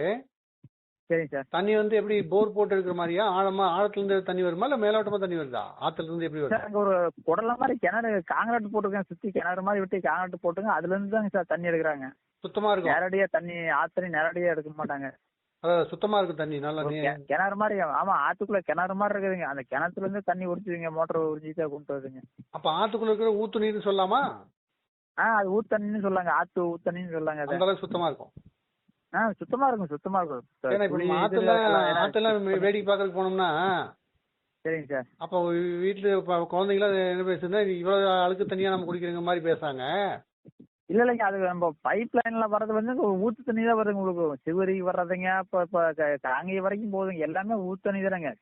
சரிங்க சார். தண்ணி வந்து எப்படி போர் போட்டு இருக்கிற மாதிரியா ஆழத்துல இருந்து தண்ணி வருமா இல்ல மேலோட்டமா தண்ணி வருதா? ஆத்துல இருந்து எப்படி வருது? அங்க ஒரு குடல மாதிரி கிணறு காங்கிரீட் போட்டுருக்கேன். சுத்தி கிணறு மாதிரி விட்டு காங்கிரீட் போட்டுங்க. அதுல இருந்து தாங்க சார் தண்ணி எடுக்கிறாங்க. சுத்தமா இருக்கும். நேரடியா தண்ணி ஆத்துல நேரடியா எடுக்க மாட்டாங்க. சுத்தமா இருக்கும் தண்ணி. நல்லா கிணறு மாதிரி. ஆமா, ஆத்துக்குள்ள கிணறு மாதிரி இருக்குதுங்க. அந்த கிணத்துல இருந்து தண்ணி உறிஞ்சுங்க. மோட்டர் உறிஞ்சிதான் கொண்டு வருதுங்க. அப்ப ஆத்துக்குள்ள இருக்கிற ஊத்து நீர்னு சொல்லலாமா? அது ஊத்தண்ணின்னு சொல்லாங்க. ஆத்து ஊத்தண்ணின்னு சொல்லாங்க. அது சுத்தமா இருக்கும். சுத்தமா இருக்கும். ஆத்தெல்லாம் வேடிக்கை பாக்குறதுக்கு போனோம்னா சரிங்க சார். அப்ப வீட்டுல குழந்தைங்களா என்ன பேசுனா இவ்வளவு அழுக்கு தண்ணியா நம்ம குடிக்கிற மாதிரி பேசாங்க. இல்லைங்க, அது நம்ம பைப் லைன்ல வர்றது வந்து ஊத்து தண்ணி தான் வருதுங்க. உங்களுக்கு சிவரிக்கு வர்றதுங்க. இப்ப காங்கி வரைக்கும் போதுங்க. எல்லாமே ஊத்து தண்ணி தானங்க.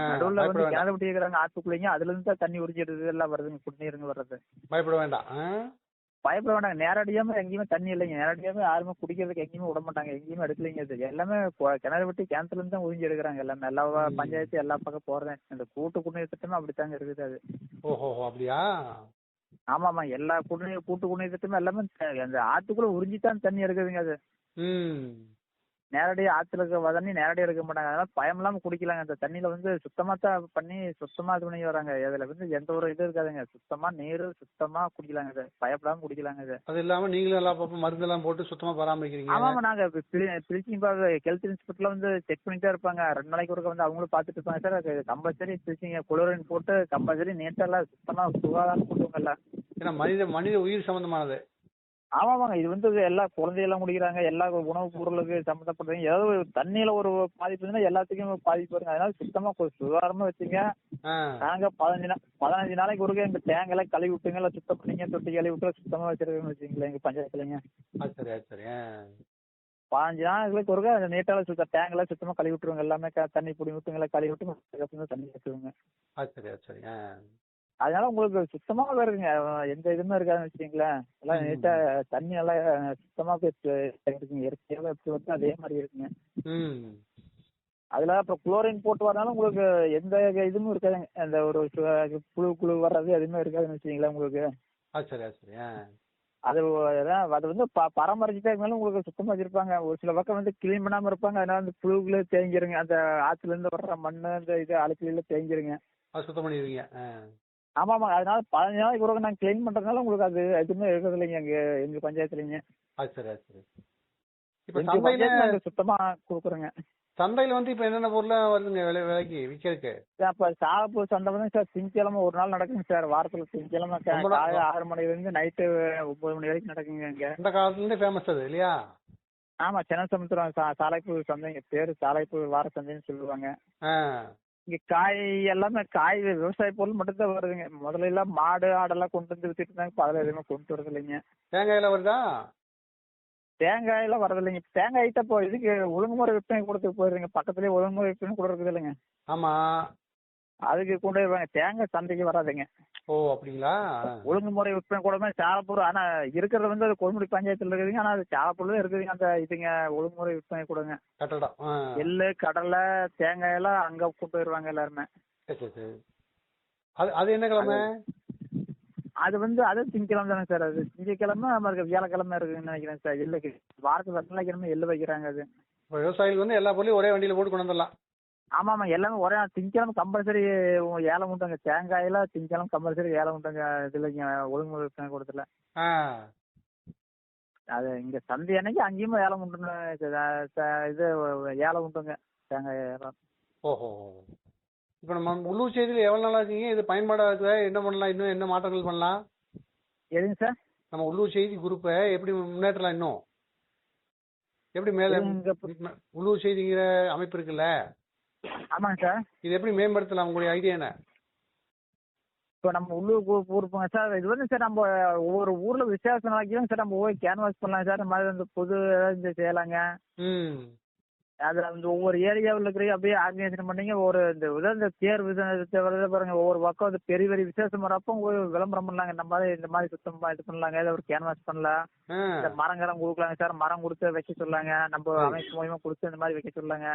நடுவுல வந்து கிணறு விட்டு இருக்கிறாங்க ஆத்துக்குள்ளீங்க. அதுல இருந்து தான் தண்ணி உறிஞ்சிடுறது எல்லாம் வருதுங்க. குடிநீருங்க வர்றது. பயப்பட வேண்டாங்க. நேரடியாம எங்கேயுமே தண்ணி இல்லைங்க. நேரடியாம யாருமே குடிக்கிறதுக்கு எங்கேயுமே விட மாட்டாங்க. எங்கேயுமே எடுக்கலைங்க. அது எல்லாமே கிணறு விட்டு கிணத்துல இருந்து தான் உறிஞ்சி எடுக்கிறாங்க. எல்லாமே எல்லா பஞ்சாயத்து எல்லா பக்கம் போறேன். இந்த கூட்டு குடிநீர் திட்டமே அப்படித்தாங்க இருக்குது அது. அப்படியா? ஆமாமா, எல்லா கூட்டு குடிநீர் திட்டமே எல்லாமே அந்த ஆத்துக்குள்ள உறிஞ்சித்தான் தண்ணி எடுக்குதுங்க. அது நேரடியாக ஆத்துல இருக்க தண்ணி நேரடியாக எடுக்க மாட்டாங்க. அதனால பயம் இல்லாம குடிக்கலாங்க. அந்த தண்ணியில வந்து சுத்தமா தான் பண்ணி சுத்தமா இது பண்ணி வராங்க. இதுல வந்து எந்த ஒரு இது இருக்காதுங்க. சுத்தமா நீர் சுத்தமா குடிக்கலாங்க. அது பயப்படாம குடிக்கலாங்க. அது இல்லாம நீங்களும் எல்லா பக்கம் மருந்து எல்லாம் போட்டு சுத்தமா பராமரிக்கிறீங்க. ஆமாமா, நாங்க பிளீச்சிங் ஹெல்த் இன்ஸ்பெக்டர்ல வந்து செக் பண்ணிட்டே இருப்பாங்க. 2 நாளைக்கு ஒருக்க வந்து அவங்களும் பாத்துட்டு இருப்பாங்க சார். கம்பல்சரி பிளீச்சிங் குளோரின் போட்டு கம்பல்சரி நீட்டெல்லாம் சுத்தமா சுகாதாரம் கொடுவாங்கல்ல. ஏன்னா மனித உயிர் சம்பந்தமானது. ஆமாங்க, இது வந்து எல்லா குழந்தையெல்லாம் குடிக்கிறாங்க. எல்லா உணவு பொருளுக்கு சம்மந்தப்பட்டது. ஏதாவது தண்ணியில ஒரு பாதிப்பு இருந்தா எல்லாத்துக்கும் பாதிப்பு வருங்க. அதனால சுத்தமா சுகாதாரமா வச்சுங்க. நாங்க 15 நாளைக்கு ஒருக்க எங்க டேங்க் எல்லாம் கழுவி விட்டுங்க. எல்லாம் சுத்தம் பண்ணிங்க. தொட்டி கழுவி விட்டு சுத்தமா வச்சிருக்கோம்னு வச்சுங்களேன் எங்க பஞ்சாயத்துலங்க. 15 நாளைக்கு ஒருக்க நீட்டால டேங்க் எல்லாம் சுத்தமா கழுவி விட்டுருவாங்க. எல்லாமே தண்ணி பிடி விட்டுங்களா கழுவி விட்டு தண்ணி வச்சுருவாங்க. அதனால உங்களுக்கு சுத்தமா வருங்க. எந்த இதுவுமே இருக்காதுன்னு வச்சுக்கீங்களேன். எல்லாம் நீட்டா தண்ணி நல்லா சுத்தமா இருக்குங்க. இயற்கையாவே எப்படி வருதோ அதே மாதிரி இருக்குங்க. அதுல இப்ப குளோரின் போட்டு வரனால உங்களுக்கு எந்த இதுவும் இருக்காதுங்க. அந்த ஒரு புழு வர்றது எதுவுமே இருக்காதுன்னு வச்சுக்கீங்களேன் உங்களுக்கு. அது வந்து பராமரிச்சுட்டே இருந்தாலும் உங்களுக்கு சுத்தமா வச்சிருப்பாங்க. ஒரு சில பக்கம் வந்து கிளீன் பண்ணாம இருப்பாங்க. அதனால அந்த புழுக்களே தேங்கிருங்க. அந்த ஆத்துல இருந்து வர்ற மண்ணு அந்த இது அழுக்குல தேங்கிருங்க. சுத்தம் பண்ணிடுவீங்க. ஆமாமா, அதனால 15 நாளைக்கு ஒரு நாங்க கிளீன் பண்றதுனால உங்களுக்கு அது எதுவுமே இருக்கிறது இல்லைங்க எங்க பஞ்சாயத்துலங்க. சுத்தமா கொடுக்குறோங்க. சந்தையில வந்து இப்ப என்னென்ன பொருள் வருதுங்க விலைக்கு விற்கிறதுக்கு? இப்ப சாகப்பூ சந்தை வந்து சார் திங்கக்கிழமை ஒரு நாள் நடக்குங்க சார். வாரத்துல திங்கக்கிழமை காலையில 6 மணில இருந்து நைட்டு 9 மணி வரைக்கும் நடக்குங்க. இந்த காலத்துல இருந்து ஃபேமஸ் அது இல்லையா? ஆமா, சென்னை சமுத்திரம் சாலைப்பூ சந்தைங்க பேரு. சாலைப்பூ வார சந்தைன்னு சொல்லுவாங்க. இங்க காய் எல்லாமே விவசாய பொருள் மட்டும் தான் வருதுங்க. முதல்ல எல்லாம் மாடு ஆடெல்லாம் கொண்டு வந்து வித்துட்டு இருந்தாங்க. இப்ப அதுல எதுவுமே கொண்டு வரது இல்லைங்க. தேங்காயில வருதா? தேங்காயெல்லாம் வரது இல்லைங்க. தேங்காய் ஐட்டம் இப்போ இதுக்கு ஒழுங்குமுறை விற்பனை கொடுத்து போயிருங்க. பக்கத்துலயே ஒழுங்குமுறை விற்பனை கூட இருக்குது இல்லைங்க. ஆமா, அதுக்கு கொண்டு வருவாங்க. தேங்காய் சந்தைக்கு வராதுங்க. அப்படிங்களா? ஒழுங்குமுறை விற்பனை கூடமே சாலப்பூர். ஆனா இருக்கிறது வந்து அது கொள்முடி பஞ்சாயத்துல இருக்குதுங்க. ஆனா அது சாலப்பூர்ல தான் இருக்குதுங்க. அந்த இதுங்க ஒழுங்குமுறை விற்பனை கூடங்க. எள்ளு கடலை தேங்காய் எல்லாம் அங்க கொண்டு வருவாங்க எல்லாருமே. அது என்ன கிழமை? அது வந்து அது திங்கக்கிழமை தானே சார். அது திங்கக்கிழமை வியாழக்கிழமை இருக்குன்னு நினைக்கிறேன் சார். எள்ளுக்கு வாரத்துக்கு 2 நாளைக்கு எள்ளு வைக்கிறாங்க. அது விவசாயிகள் வந்து எல்லா பொருளையும் ஒரே வண்டியில போட்டு கொண்டு வந்துடலாம். ஆமா ஆமா எல்லாமே ஒரே திங்கக்கிழமை கம்பல்சரி ஏலம் உண்டுங்க. தேங்காயெல்லாம் திங்கக்கிழமை கம்பல்சரி ஏலம் உண்டுங்க. இதுலங்க ஒழுங்குமுறை கூடத்துல அது இங்க சந்தை அன்னைக்கு அங்கேயும் ஏலம் உண்டுன்னு இது ஏலம் உண்டுங்க தேங்காய் ஏலம். ஓஹோ. இப்போ நம்ம உள்ளூர் செய்தியில் எவ்வளோ நாளா இருக்கீங்க? இது பயன்பாடாக என்ன பண்ணலாம்? இன்னும் என்ன மாற்றங்கள் பண்ணலாம்? எதுங்க சார்? நம்ம உள்ளூர் செய்தி குரூப்பை எப்படி முன்னேற்றலாம்? இன்னும் எப்படி மேலே உள்ளூர் செய்திங்கிற அமைப்பு இருக்குல்ல? ஆமாங்க சார். இது எப்படி மேம்படுத்தலாம்? உங்களுடைய ஐடியா என்ன? இப்போ நம்ம உள்ளூர் குரூப்புங்க சார். இது வந்து சார் நம்ம ஒவ்வொரு ஊர்ல விசேஷம் நாளைக்கும் சார் நம்ம போய் கேன்வாஸ் பண்ணலாம் சார். இந்த மாதிரி வந்து புது ஏதாவது செய்யலாங்க. அதுல வந்து ஒவ்வொரு ஏரியாவில் இருக்கிற அப்படியே ஆர்கனைசேஷன் பண்ணீங்க. ஒரு இந்த தேர் வருது பாருங்க, ஒவ்வொரு பக்கம் வந்து பெரிய பெரிய விசேஷம் வரப்போ விளம்பரம் பண்ணலாங்க. இந்த மாதிரி சுத்தமா இது பண்ணலாங்க. ஏதாவது ஒரு கேன்வாஸ் பண்ணலாம். இந்த மரங்கரம் கொடுக்கலாங்க சார். மரம் கொடுத்து வைக்க சொல்லாங்க. நம்ம அமைப்பு மூலியமா கொடுத்து இந்த மாதிரி வைக்க சொல்லாங்க.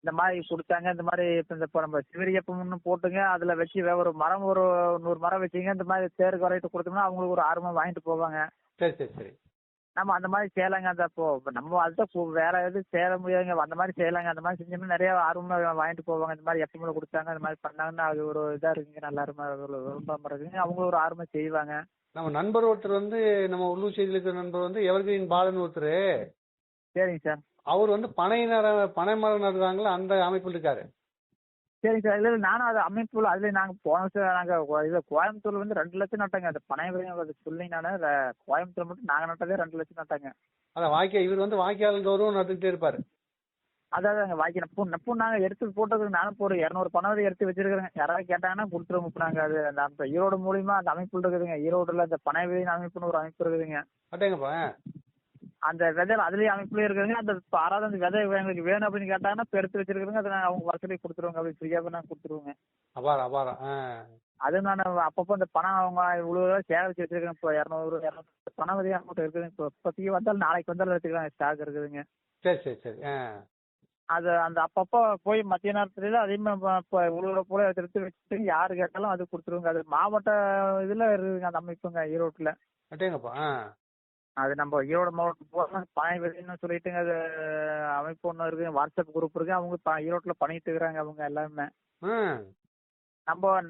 இந்த மாதிரி கொடுத்தாங்க. இந்த மாதிரி இப்போ நம்ம சிவரியப்பம்னு போட்டுங்க. அதுல வச்சு ஒரு மரம் ஒரு 100 மரம் வச்சுங்க. இந்த மாதிரி தேருக்கு வரைட்டு கொடுத்தோம்னா அவங்களுக்கு ஒரு ஆர்வமா வாங்கிட்டு போவாங்க. சரி சரி சரி. நம்ம அந்த மாதிரி செய்யலாங்க. அந்த இப்போ நம்ம அதுதான் வேற எதுவும் சேர முடியாதுங்க. அந்த மாதிரி செய்யலாங்க. அந்த மாதிரி செஞ்சோம்னா நிறைய ஆர்வமா வாங்கிட்டு போவாங்க. இந்த மாதிரி எப்பவுமே கொடுத்தாங்க. அந்த மாதிரி பண்ணாங்கன்னா அது ஒரு இதா இருக்குங்க. நல்லா விரும்பாம இருக்குங்க. அவங்களும் ஒரு ஆர்வமா செய்வாங்க. நம்ம நண்பர் ஒருத்தர் வந்து நம்ம உள்ளூர் செய்தியில் இருக்கிற நண்பர் வந்து எவர்கிரீன் பாலன் ஒருத்தர். சரிங்க சார். அவர் வந்து பனை மரம் நடுறாங்களா அந்த அமைப்பில் இருக்காரு. சரிங்க சார். இல்லை நானும் அது அமைப்புல அதுல நாங்கள் போன வருஷம் நாங்கள் இது கோயம்புத்தூர்ல வந்து 2 லட்சம் நட்டாங்க. அந்த பனை சொல்லி நான் கோயம்புத்தூர் மட்டும் நாங்கள் நட்டதே 2 லட்சம் நட்டாங்க. அதான் இவர் வந்து வாய்க்கால் தோறும் நட்டுக்கிட்டே இருப்பாரு. அதாவது வாய்க்கால் நாங்கள் எடுத்து போட்டதுக்கு நானும் ஒரு 200 பணம் எடுத்து வச்சிருக்கிறேங்க. யாராவது கேட்டாங்கன்னா கொடுத்துருவோம். இப்போ நாங்கள் அது அந்த ஈரோடு மூலியமா அந்த அமைப்பு இருக்குதுங்க. ஈரோடுல அந்த பனை விதையின் அமைப்புன்னு ஒரு அமைப்பு இருக்குதுங்க. அட்டேங்கப்பா. அந்த விதை அதுலயே அமைப்புலயே இருக்குதுங்க. அந்த யாராவது அந்த விதை எங்களுக்கு வேணும் அப்படின்னு கேட்டாங்கன்னா இப்போ எடுத்து வச்சிருக்கிறோங்க. அதை நாங்கள் அவங்க வருஷத்துக்கு கொடுத்துருவோங்க. அப்படி ஃப்ரீயாக நாங்கள் கொடுத்துருவோங்க. அபாரம். அது நான் அப்பப்போ அந்த பணம் அவங்க இவ்வளோ சேகரிச்சு வச்சிருக்கேன். இப்போ 200 பணம் விதையா மட்டும் இருக்குதுங்க. இப்போ இப்போதைக்கு வந்தாலும் நாளைக்கு வந்தாலும் எடுத்துக்கலாம். ஸ்டாக் இருக்குதுங்க. சரி சரி சரி. அது அந்த அப்பப்போ போய் மத்திய நேரத்துல அதிகமாக இப்போ இவ்வளோ போல எடுத்து வச்சுட்டு யாரு கேட்டாலும் அது கொடுத்துருவோங்க. அது மாவட்ட இதுல இருக்குதுங்க அந்த அமைப்புங்க ஈரோட்டுல. அட்டேங்கப்பா. அது நம்ம ஈரோடு மாவட்டம் போகிறோம். பனை விதைன்னு சொல்லிட்டுங்க அது அமைப்பு ஒன்று இருக்குது. வாட்ஸ்அப் குரூப் இருக்கு. அவங்க ஈரோட்டில் பண்ணிட்டு இருக்கிறாங்க அவங்க எல்லாருமே.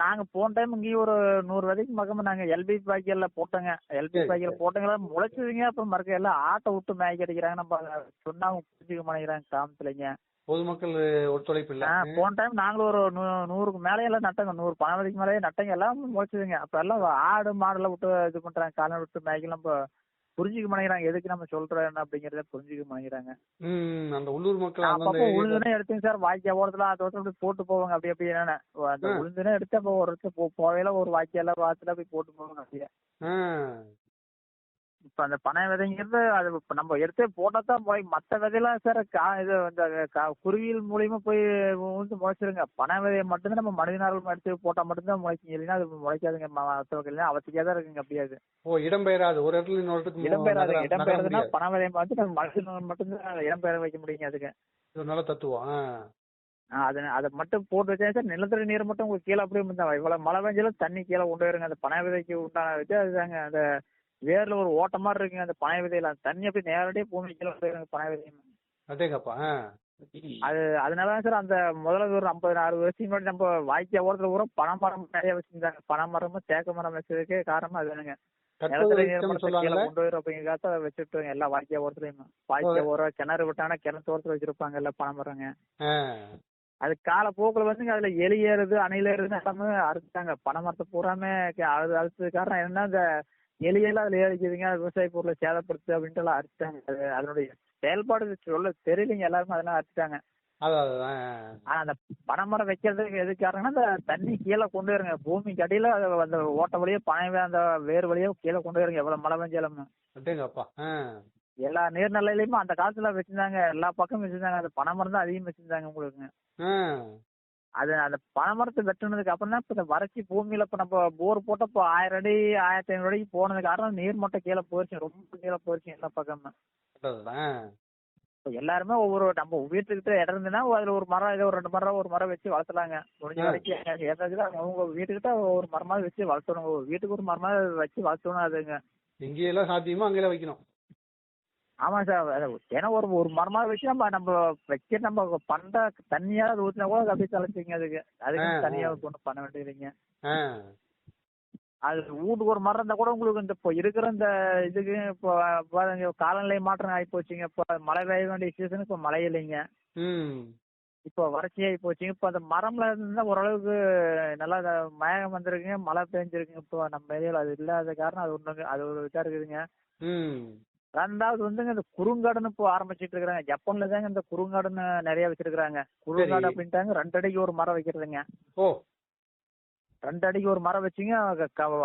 நாங்கள் போன டைம் இங்கேயும் ஒரு 100 விதைக்கு பக்கமாக நாங்கள் எல்பி பாக்கியில் போட்டோங்க. எல்பி பாக்கியில் போட்டோங்களா முளைச்சதுங்க. அப்புறம் மறுக்க எல்லாம் ஆட்டை விட்டு மேய்க்க அடிக்கிறாங்க. நம்ம சொன்னா அவங்க புரிஞ்சுக்க மாட்டேங்கிறாங்க கிராமத்துலங்க. பொதுமக்கள் ஒத்துழைப்பு இல்லை. போன டைம் நாங்களும் ஒரு 100க்கு மேலே எல்லாம் நட்டங்க. 100 பனை விதைக்கு மேலேயே நட்டங்க. எல்லாம் முளைச்சதுங்க. அப்போ எல்லாம் ஆடு மாடெல்லாம் விட்டு இது பண்ணுறாங்க. காலை விட்டு மேய்க்கலாம். இப்போ புரிஞ்சுக்க மாட்டேங்கிறாங்க. எதுக்கு நம்ம சொல்றோம் அப்படிங்கறத புரிஞ்சுக்க மாட்டேங்கிறாங்க. அந்த உள்ளூர் மக்கள் அப்பப்போ உளுந்துனே எடுத்துங்க சார். வாய்க்கால் ஓரத்துல அப்படி போட்டு போவாங்க. அப்படி என்னன்னு அந்த உளுந்துனே எடுத்து அப்போ ஒரு இடத்துல போவையில ஒரு வாய்க்கால வாத்துல போய் போட்டு போவாங்க. அப்படியே இப்ப அந்த பனை விதைங்கிறது அது நம்ம எடுத்து போட்டா தான் போய் மற்ற விதையெல்லாம் சார் இது இந்த குருவியல் மூலியமா போய் உளுந்து முளைச்சிருங்க. பனை விதையை மட்டும்தான் நம்ம மனிதனார்கள் எடுத்து போட்டா மட்டும்தான் முளைக்கும். இல்லைன்னா அது முளைக்காதுங்க. மற்ற வகையில அவசியமா தான் இருக்குங்க. அப்படியாது இடம்பெயராது. ஒரு இடத்துல இன்னொரு இடத்துக்கு இடம்பெயர்றதுன்னா பனை விதையை பார்த்து நம்ம மனிதர்கள் மட்டும்தான் இடம்பெயர வைக்க முடியுங்க. அதுக்கு நல்ல தத்துவம். அதை மட்டும் போட்டு வச்சா சார் நிலத்தடி நீர் மட்டும் உங்களுக்கு கீழே அப்படியே இவ்வளவு மழை பெஞ்சாலும் தண்ணி கீழே கொண்டு வருங்க. அந்த பனை விதைக்கு உண்டான வச்சு அதுதாங்க. அந்த வேர்ல ஒரு ஓட்ட மாதிரி இருக்குங்க அந்த பனை விதையில. தண்ணி அப்படி நேரடியாக பூமி கீழே வந்துருங்க பனை விதையும். அது அதனால சார் அந்த முதல்ல ஒரு 50-60 வருஷம் முன்னாடி நம்ம வாய்க்கால் ஓரத்துல கூட பனை மரம் நிறைய வச்சிருந்தாங்க. பனை மரமும் தேக்க மரம் வச்சதுக்கே காரணமா அதுங்க. நிலத்தடி நீர் மரத்தை கீழே கொண்டு வரும் அப்படிங்கிறத வச்சுட்டு எல்லா வாய்க்கால் ஓரத்துலயும் வாய்க்கால் ஓரம் கிணறு விட்டாங்கன்னா கிணத்து ஓரத்துல வச்சிருப்பாங்க எல்லாம் பனை மரங்க. அது காலப்போக்கில் வந்துங்க அதுல எலி ஏறுது அணில் ஏறுதுன்னு எல்லாமே அறுத்துட்டாங்க. பனை மரத்தை பூராமே அறுத்தது காரணம் என்னன்னா அந்த எலியெல்லாம் அதுல ஏறிக்குதுங்க. விவசாய பொருளை சேதப்படுத்து அப்படின்ட்டு எல்லாம் அறுத்துட்டாங்க. அதனுடைய செயல்பாடு சொல்ல தெரியலைங்க. எல்லாருமே அதெல்லாம் அறுத்துட்டாங்க. ஆனா அந்த பனைமரம் வைக்கிறதுக்கு எது காரணம்னா அந்த தண்ணி கீழே கொண்டு வருங்க. பூமிக்கு அடியில அந்த ஓட்ட வழியா பனை அந்த வேறு வழியா கீழே கொண்டு வருங்க. எவ்வளவு மழை பெஞ்சாலும் எல்லா நீர்நிலையிலயுமே அந்த காலத்துல வச்சிருந்தாங்க. எல்லா பக்கமும் வச்சிருந்தாங்க. அந்த பனைமரம் தான் அதிகம் வச்சிருந்தாங்க உங்களுக்குங்க. அது அந்த பனைமரத்தை வெட்டினதுக்கு அப்புறம் தான் இப்போ இந்த வறட்சி பூமியில இப்போ நம்ம போர் போட்ட இப்போ 1000 அடி 1500 அடிக்கு போனதுக்கு காரணம் நீர் மட்டம் கீழே போயிருச்சு. ரொம்ப கீழே போயிருச்சு எல்லா பக்கமும். இப்போ எல்லாருமே ஒவ்வொரு நம்ம வீட்டுக்கிட்ட இடம் இருந்துன்னா அதுல ஒரு மரம் ஏதோ ஒரு 2 மரம் ஒரு மரம் வச்சு வளர்த்தலாங்க. முடிஞ்ச வரைக்கும் ஏதாச்சும் அவங்க வீட்டுக்கிட்ட ஒரு மரமாவது வச்சு வளர்த்தணும். ஒரு வீட்டுக்கு ஒரு மரமாவது வச்சு வளர்த்தணும். அதுங்க எங்கேயெல்லாம் சாத்தியமோ அங்கெல்லாம் வைக்கணும். ஆமா சார். ஏன்னா ஒரு ஒரு மரமாக வச்சு நம்ம பண்ற தண்ணியால அது ஊற்றினா கூட அது அப்படியே தலைச்சிங்க. அதுக்கு தனியாக ஒன்றும் பண்ண வேண்டியதுங்க. அது வீட்டுக்கு ஒரு மரம் இருந்தா கூட உங்களுக்கு இந்த இப்போ இருக்கிற இந்த இதுக்கு இப்போ காலநிலை மாற்றம் ஆகி போச்சுங்க. இப்போ மழை பெய்ய வேண்டிய சீசன் இப்போ மழை இல்லைங்க. இப்போ வறட்சி ஆகி போச்சுங்க. இப்போ அந்த மரம்ல இருந்தா ஓரளவுக்கு நல்லா மேகம் வந்திருக்குங்க, மழை பெஞ்சிருக்குங்க. இப்போ நம்ம ஏரியாவில் அது இல்லாத காரணம் அது ஒண்ணுங்க, அது ஒரு இதா இருக்குதுங்க. ரெண்டாவது வந்துங்க இந்த குறுங்காடுன்னு இப்போ ஆரம்பிச்சிட்டு இருக்கிறாங்க. ஜப்பான்ல தாங்க இந்த குறுங்காடுன்னு நிறைய வச்சிருக்காங்க. குறுங்காடு அப்படின்ட்டாங்க 2 அடிக்கு ஒரு மரம் வைக்கிறதுங்க. 2 அடிக்கு ஒரு மரம் வச்சுங்க,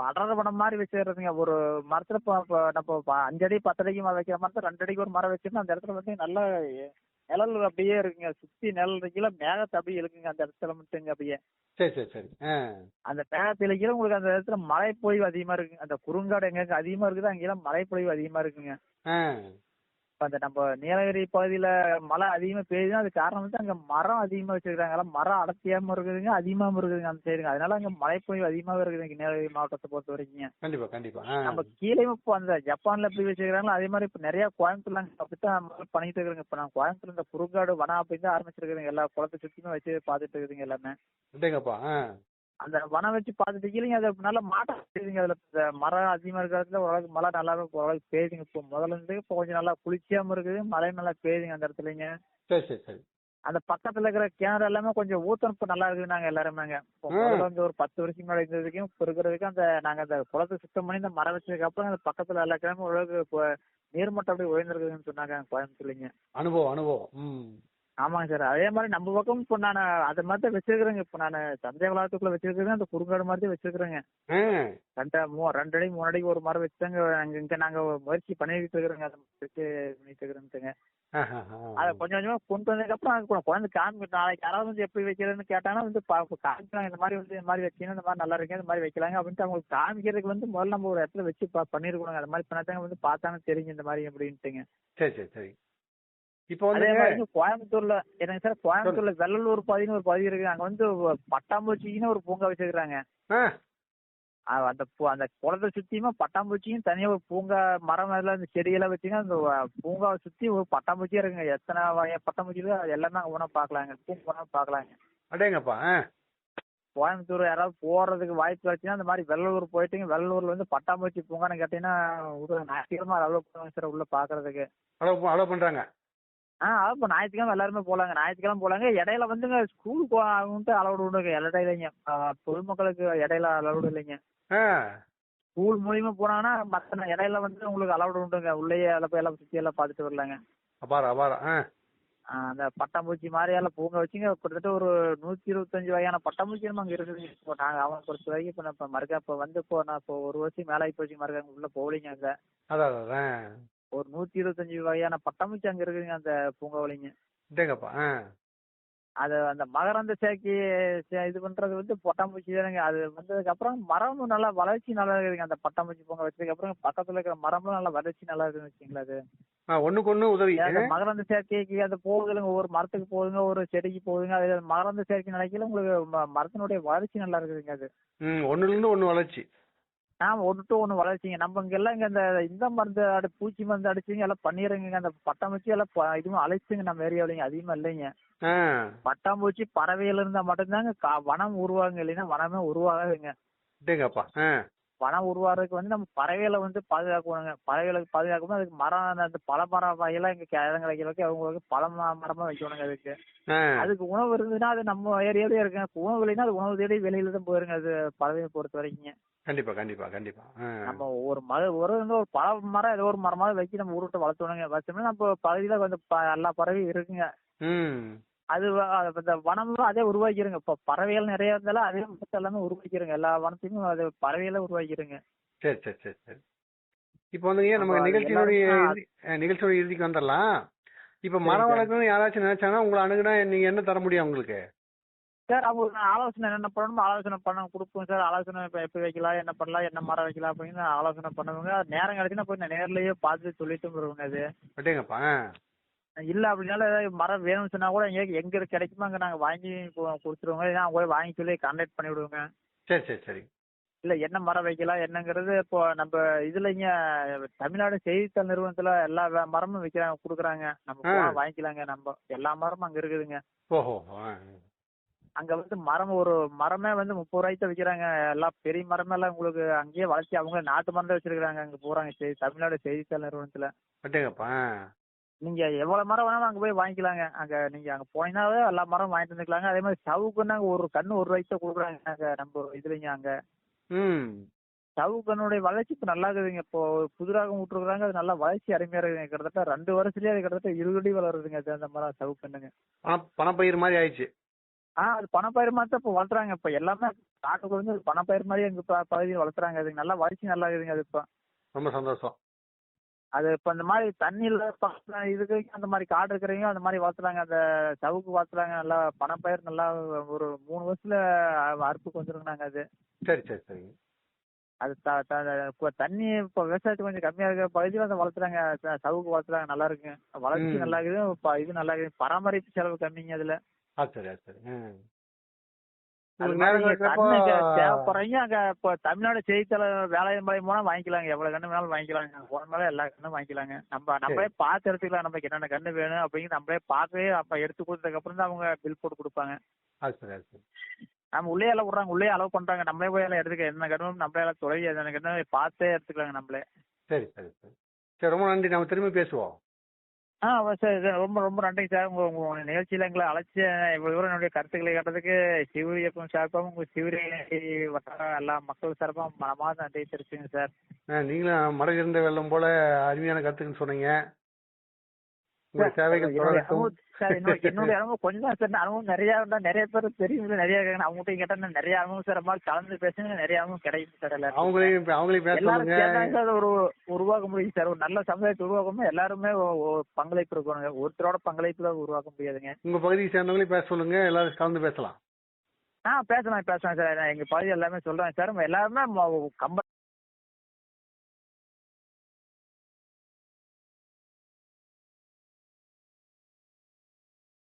அடர் படம் மாதிரி வச்சிடுறதுங்க. ஒரு மரத்துல நம்ம 5 அடி 10 அடிக்கு மரம் வைக்கிற மரத்தை 2 அடிக்கு ஒரு மரம் வச்சுன்னா அந்த இடத்துல வந்து நல்ல நிழல் அப்படியே இருக்குங்க. சுத்தி நிழல் இருக்குல்ல, மேகத்தை அப்படியே இழுக்குங்க அந்த இடத்துல மட்டுங்க அப்படியே. சரி சரி சரி. அந்த மேகத்தை இழுக்கிற உங்களுக்கு அந்த இடத்துல மழை பொழிவு அதிகமா இருக்குங்க. அந்த குறுங்காடு எங்க அதிகமா இருக்குது அங்கெல்லாம் மழை பொழிவு அதிகமா இருக்குங்க. இப்ப அந்த நம்ம நீலகிரி பகுதியில மழை அதிகமா பெய்யுதுன்னா அது காரணம் வந்து அங்க மரம் அதிகமா வச்சிருக்காங்க. மரம் அடர்த்தியாம இருக்குதுங்க, அதிகமாவும் இருக்குதுங்க அந்த சைடுங்க. அதனால அங்க மழை பொழிவு அதிகமாவே இருக்குதுங்க நீலகிரி மாவட்டத்தை பொறுத்த வரைக்கும். கண்டிப்பா கண்டிப்பா. நம்ம கீழே இப்போ அந்த ஜப்பான்ல எப்படி வச்சிருக்காங்களோ அதே மாதிரி இப்ப நிறைய கோயம்புத்தூர்ல அப்படித்தான் பண்ணிட்டு இருக்கிறாங்க. இப்ப நான் கோயம்புத்தூர் இந்த குறுங்காடு வனம் அப்படின்னு தான் ஆரம்பிச்சிருக்கிறேங்க. எல்லா குளத்தை சுத்தியுமே வச்சு பாத்துட்டு இருக்குதுங்க எல்லாமே. அந்த வனம் வச்சு பாத்துட்டு இருக்கீங்க. அது நல்லா மாட்டம் பெய்யுதுங்க. அதுல இந்த மரம் அதிகமா இருக்கிறதுல ஓரளவுக்கு மழை நல்லாவே ஓரளவுக்கு பெய்யுதுங்க. இப்போ முதல்ல இருந்து இப்போ கொஞ்சம் நல்லா குளிர்ச்சியாம இருக்குது, மழை நல்லா பெய்யுதுங்க அந்த இடத்துலங்க. சரி சரி சரி. அந்த பக்கத்துல இருக்கிற கிணறு எல்லாமே கொஞ்சம் ஊத்தணுப்பு நல்லா இருக்குது. நாங்க எல்லாருமேங்க இப்போ முதல்ல வந்து ஒரு 10 வருஷம் முன்னாடி இருந்ததுக்கும் இப்போ இருக்கிறதுக்கும் நாங்க அந்த குளத்தை சுத்தம் பண்ணி இந்த மரம் வச்சதுக்கு அப்புறம் அந்த பக்கத்துல எல்லா கிழமை ஓரளவுக்கு இப்போ நீர்மட்டம் அப்படியே உயர்ந்திருக்குதுன்னு சொன்னாங்க கோயம்புத்தூர்லங்க. அனுபவம். ஆமாங்க சார். அதே மாதிரி நம்ம பக்கம் இப்போ நான் அது மாதிரி தான் வச்சிருக்கிறேங்க. இப்போ நான் தந்தை வளாகத்துக்குள்ள வச்சிருக்கிறேன், அந்த குறுங்காடு மாதிரி தான் வச்சிருக்கிறேங்க. 2 அடி 3 அடிக்கு ஒரு மரம் வச்சுதாங்க இங்க நாங்க முயற்சி பண்ணிட்டு இருக்கிறோங்க. அதை வச்சு பண்ணிட்டு இருக்கிறேன்ட்டுங்க. அதை கொஞ்சம் கொஞ்சமா கொண்டு வந்ததுக்கு அப்புறம் குழந்தை காமிக்கிட்டு நாளைக்கு யாராவது வந்து எப்படி வைக்கிறதுன்னு கேட்டாங்கன்னா வந்து காமிக்கிறாங்க. இந்த மாதிரி வந்து இந்த மாதிரி வச்சீங்கன்னா இந்த மாதிரி நல்லா இருக்கு, இந்த மாதிரி வைக்கலாங்க அப்படின்ட்டு அவங்களுக்கு காமிக்கிறதுக்கு வந்து முதல்ல நம்ம ஒரு இடத்துல வச்சு பண்ணிருக்கோங்க. அந்த மாதிரி பண்ணாதாங்க வந்து பார்த்தாலும் தெரியும் இந்த மாதிரி அப்படின்ட்டுங்க. சரி சரி சரி. இப்போ அதே மாதிரி கோயம்புத்தூர்ல என்னங்க சார், கோயம்புத்தூர்ல வெள்ளலூர் பகுதின்னு ஒரு பகுதி இருக்கு. அங்க வந்து பட்டாம்பூச்சிக்குன்னு ஒரு பூங்கா வச்சிருக்காங்க. அந்த குளத்தை சுத்தியுமா பட்டாம்பூச்சியும் தனியா ஒரு பூங்கா மரம் எல்லாம் இந்த செடியெல்லாம் வச்சுங்க. அந்த பூங்காவை சுத்தி ஒரு பட்டாம்பூச்சியா இருக்குங்க. எத்தனை வகையான பட்டாம்பூச்சி இருக்கோ அது எல்லாமே அங்க போனா பாக்கலாங்க, பூங்கா பாக்கலாங்க. அடேங்கப்பா. கோயம்புத்தூர் யாராவது போறதுக்கு வாய்ப்பு கிடைச்சுன்னா அந்த மாதிரி வெள்ளலூர் போயிட்டுங்க. வெள்ளலூர்ல வந்து பட்டாம்பூச்சி பூங்கான்னு கேட்டீங்கன்னா ஞாயிற்றுக்கிழமை அலோவ் பண்ணுவாங்க சார் உள்ள பாக்குறதுக்கு. அலோவ் பண்றாங்க. அதாவது இப்போ ஞாயிற்றுக்கிழமை எல்லாருமே போலாங்க. ஞாயிற்றுக்கிழமை போலாங்க. இடையில வந்துங்க ஸ்கூலுக்கு அலவுட் உண்டுங்க. இடையிலைங்க பொதுமக்களுக்கு இடையில அலவுட் இல்லைங்க. ஸ்கூல் மூலியமா போனாங்கன்னா மற்ற இடையில வந்து உங்களுக்கு அலவுட் உண்டுங்க. உள்ளேயே எல்லாம் சுத்தி எல்லாம் பார்த்துட்டு வரலாங்க. அந்த பட்டாம்பூச்சி மாதிரியால பூங்கா வச்சுங்க. கிட்டத்தட்ட ஒரு 125 வகையான பட்டாம்பூச்சி நம்ம அங்க இருக்குதுங்க. இப்போ நாங்க அவன் பொறுத்த வரைக்கும் இப்போ நான் மறுக்கா இப்போ வந்து நான் இப்போ ஒரு வருஷம் மேலே ஆகி போச்சு மறுக்கா உள்ள போகலிங்க. அங்க ஒரு 125 வகையான பட்டாம்பூச்சி அங்க இருக்குதுங்க அந்த பூங்காவிலிங்க. அது அந்த மகரந்த சேர்க்கை இது பண்றது வந்து பட்டாம்பூச்சி தானுங்க. அது வந்ததுக்கு அப்புறம் மரமும் நல்லா வளர்ச்சி நல்லா இருக்குதுங்க. அந்த பட்டாம்பூச்சி பூங்கா வச்சதுக்கு அப்புறம் பக்கத்துல இருக்கிற மரமும் நல்லா வளர்ச்சி நல்லா இருக்குன்னு வச்சுங்களா. அது ஒண்ணுக்கு ஒண்ணு உதவி. மகரந்த சேர்க்கைக்கு அது போகுதுங்க, ஒவ்வொரு மரத்துக்கு போகுதுங்க, ஒரு செடிக்கு போகுதுங்க. அது மகரந்த சேர்க்கை நினைக்கல உங்களுக்கு மரத்தினுடைய வளர்ச்சி நல்லா இருக்குதுங்க. அது ஒண்ணுல இருந்து ஒண்ணு வளர்ச்சி. ஒன்று டு ஒன்று வளர்ச்சிங்க. நம்ம இங்க எல்லாம் இந்த மருந்து பூச்சி மருந்து அடிச்சுங்க எல்லாம் பண்ணிடுறீங்க. அந்த பட்டாம்பூச்சி எல்லாம் இதுவும் அழைச்சுங்க நம்ம ஏரியாவிலங்க அதிகமா இல்லைங்க. பட்டாம்பூச்சி பறவையில இருந்தா மட்டும்தாங்க வனம் உருவாகுங்க, இல்லைன்னா வனமே உருவாகாதுங்க. வனம் உருவாகிறதுக்கு வந்து நம்ம பறவைகளை வந்து பாதுகாக்கணுங்க. பறவைகளுக்கு பாதுகாக்கணும். அதுக்கு மரம் அந்த பல மரம் வகையெல்லாம் இங்க இடம் கிடைக்கிறதுக்கு அவங்களுக்கு பல மரமா வைக்கணுங்க. அதுக்கு உணவு இருந்ததுன்னா அது நம்ம ஏரியாவிலே இருக்குங்க. உணவு இல்லைன்னா அது உணவு தேடி வெளியில தான் போயிருங்க. அது பறவையை பொறுத்த வரைக்கும் கண்டிப்பா நம்ம ஒரு பல மரம் ஏதோ ஒரு மரமாவது வச்சு நம்ம ஊருட்ட வளர்த்தணுங்க. வச்சோம்னா நம்ம பகுதியில கொஞ்சம் எல்லா பறவையும் இருக்குங்க. அது இந்த வனமும் அதே உருவாக்கிருங்க. இப்ப பறவைகள் நிறைய இருந்தாலும் அதே மரத்தை எல்லாமே உருவாக்கிருங்க. எல்லா வனத்தையும் அது பறவைகளை உருவாக்கிருங்க. சரி. இப்ப வந்து நம்ம நிகழ்ச்சியோட இறுதிக்கு வந்துடலாம். இப்ப மரம் வளர்க்கணும்னு யாராச்சும் நினைச்சாங்கன்னா உங்களை அணுகுனா நீங்க என்ன தர முடியும் உங்களுக்கு? சார் அவங்களுக்கு ஆலோசனை என்ன பண்ணணுமோ ஆலோசனை பண்ண கொடுப்போம் சார். ஆலோசனை இப்போ எப்படி வைக்கலாம், என்ன பண்ணலாம், என்ன மரம் வைக்கலாம் அப்படின்னு ஆலோசனை பண்ணுவாங்க. நேரம் கிடைச்சுன்னா போய் நான் நேர்லயே பார்த்து சொல்லிட்டு வருவாங்க. அது இல்ல அப்படின்னால ஏதாவது மரம் வேணும்னு சொன்னா கூட எங்க கிடைக்குமோ அங்க நாங்க வாங்கி கொடுத்துருவோங்க. ஏன்னா அவங்க போய் வாங்கி சொல்லி கான்டாக்ட் பண்ணி விடுவோங்க. சரி. இல்ல என்ன மரம் வைக்கலாம் என்னங்கிறது இப்போ நம்ம இதுலங்க தமிழ்நாடு செய்தித்தாள் நிறுவனத்துல எல்லா மரமும் வைக்கிறாங்க கொடுக்குறாங்க. நம்ம போனா வாங்கிக்கலாங்க. நம்ம எல்லா மரமும் அங்க இருக்குதுங்க. ஓஹோ. அங்க வந்து மரம் ஒரு மரமே வந்து 30 ரூபாய்க்கு தான் விற்கிறாங்க. எல்லாம் பெரிய மரமே எல்லாம் உங்களுக்கு அங்கேயே வளர்ச்சி அவங்க நாட்டு மரம் தான் வச்சிருக்காங்க அங்க போறாங்க தமிழ்நாடு செய்தித்தாள் நிறுவனத்துல. கட்டுங்கப்பா. நீங்க எவ்வளவு மரம் வேணாலும் அங்க போய் வாங்கிக்கலாங்க. நீங்க அங்க போனீங்கன்னாவே எல்லா மரம் வாங்கிட்டு வந்துக்கலாங்க. அதே மாதிரி சவுக்குன்னா ஒரு கண்ணு 1 ரூபாய்க்கு தான் கொடுக்குறாங்க அங்க நம்ம இதுலங்க அங்க. சவுக்கனுடைய வளர்ச்சி இப்ப நல்லா இருக்குதுங்க. இப்போ புதுராகம் விட்டுருக்காங்க. அது நல்லா வளர்ச்சி அருமையா இருக்குங்க. கிட்டத்தட்ட 2 வருஷத்துலயே அது கிட்டத்தட்ட 20 அடி வளருதுங்க அந்த மரம் சவுக்கண்ணுங்க. பணப்பயிர் மாதிரி ஆயிடுச்சு. அது பணப்பயிர் மாதிரி தான் இப்ப வளர்த்துறாங்க. இப்ப எல்லாமே காட்டுக்குள்ள வந்து பணப்பயிர் மாதிரி எங்க பகுதியில் வளர்த்துறாங்க. அதுக்கு நல்லா வளர்ச்சி நல்லா இருக்குதுங்க. அது இப்ப ரொம்ப சந்தோஷம். அது இப்ப இந்த மாதிரி தண்ணியில இதுக்கு அந்த மாதிரி காடு இருக்கிறவங்க அந்த மாதிரி வளர்த்துறாங்க. அந்த சவுக்கு வளர்த்துறாங்க. நல்லா பணப்பயிர் நல்லா ஒரு 3 வருஷத்துல அறுப்புக்கு வந்துருங்க அது. சரி சரி சரி. அது தண்ணி இப்ப விவசாயத்துக்கு கொஞ்சம் கம்மியா இருக்கிற பகுதியில் அதை வளர்த்துறாங்க. சவுக்கு வளர்த்துறாங்க. நல்லா இருக்குங்க. வளர்ச்சி நல்லா இருக்குது. இது நல்லா இருக்குது. பராமரிப்பு செலவு கம்மிங்க அதுல. சரி சரி. தேவைப்படுறீங்க அங்க இப்போ தமிழ்நாடு செய்தித்தாள வேலையம்பாளையம் போனா வாங்கிக்கலாங்க. எவ்வளவு கண்ணு வேணாலும் வாங்கிக்கலாங்க. போன மேல எல்லா கண்ணும் வாங்கிக்கலாங்க. நம்மளே பார்த்து எடுத்துக்கலாம். நமக்கு என்னென்ன கண்ணு வேணும் அப்படிங்கிற நம்மளே பார்த்து அப்ப எடுத்து கொடுத்ததுக்கு அப்புறம் தான் அவங்க பில் போட்டு கொடுப்பாங்க. நம்ம உள்ளே எல்லாம் விடுறாங்க. உள்ளே அலோவ் பண்றாங்க. நம்மளே போய் எல்லாம் எடுத்துக்க என்ன கண்ணும் நம்மளே எல்லாம் தொலை என்ன கண்ணு பார்த்தே எடுத்துக்கலாங்க நம்மளே. சரி சரி சரி. சரி ரொம்ப நன்றி. நம்ம திரும்பி பேசுவோம். சார் ரொம்ப ரொம்ப நன்றிங்க சார். உங்க நிகழ்ச்சியில எங்களை அழைச்சி இவ்வளவு என்னுடைய கருத்துக்களை கேட்டதுக்கு சிவரி இயக்கம் சார்பாகவும் உங்க சிவரி வட்டார எல்லா மக்கள் சார்பாகவும் மனமார்ந்த நன்றி தெரிவிச்சுங்க சார். நீங்களும் மடகு இருந்த வெள்ளம் போல அருமையான கருத்துக்குன்னு சொன்னீங்க. என்னுடைய அனுபவம் கொஞ்சம் சார். அனுபவம் நிறைய பேர் தெரியும். நிறைய அவங்ககிட்ட கேட்டா நிறைய அனுபவம் சார். மாதிரி கலந்து பேசுங்க நிறைய அனுபவம் கிடைக்கும் சார். எல்லாரும் ஒரு உருவாக்க முடியும் சார். ஒரு நல்ல சமுதாயத்தை உருவாக்கணும். எல்லாருமே பங்களிப்பு இருக்கணுங்க. ஒருத்தரோட பங்களிப்புல உருவாக்க முடியாதுங்க. உங்க பகுதியை சேர்ந்தவங்களையும் பேச சொல்லுங்க. எல்லாரும் கலந்து பேசலாம். பேசலாம் சார். எங்க பகுதி எல்லாமே சொல்றேன் சார். எல்லாருமே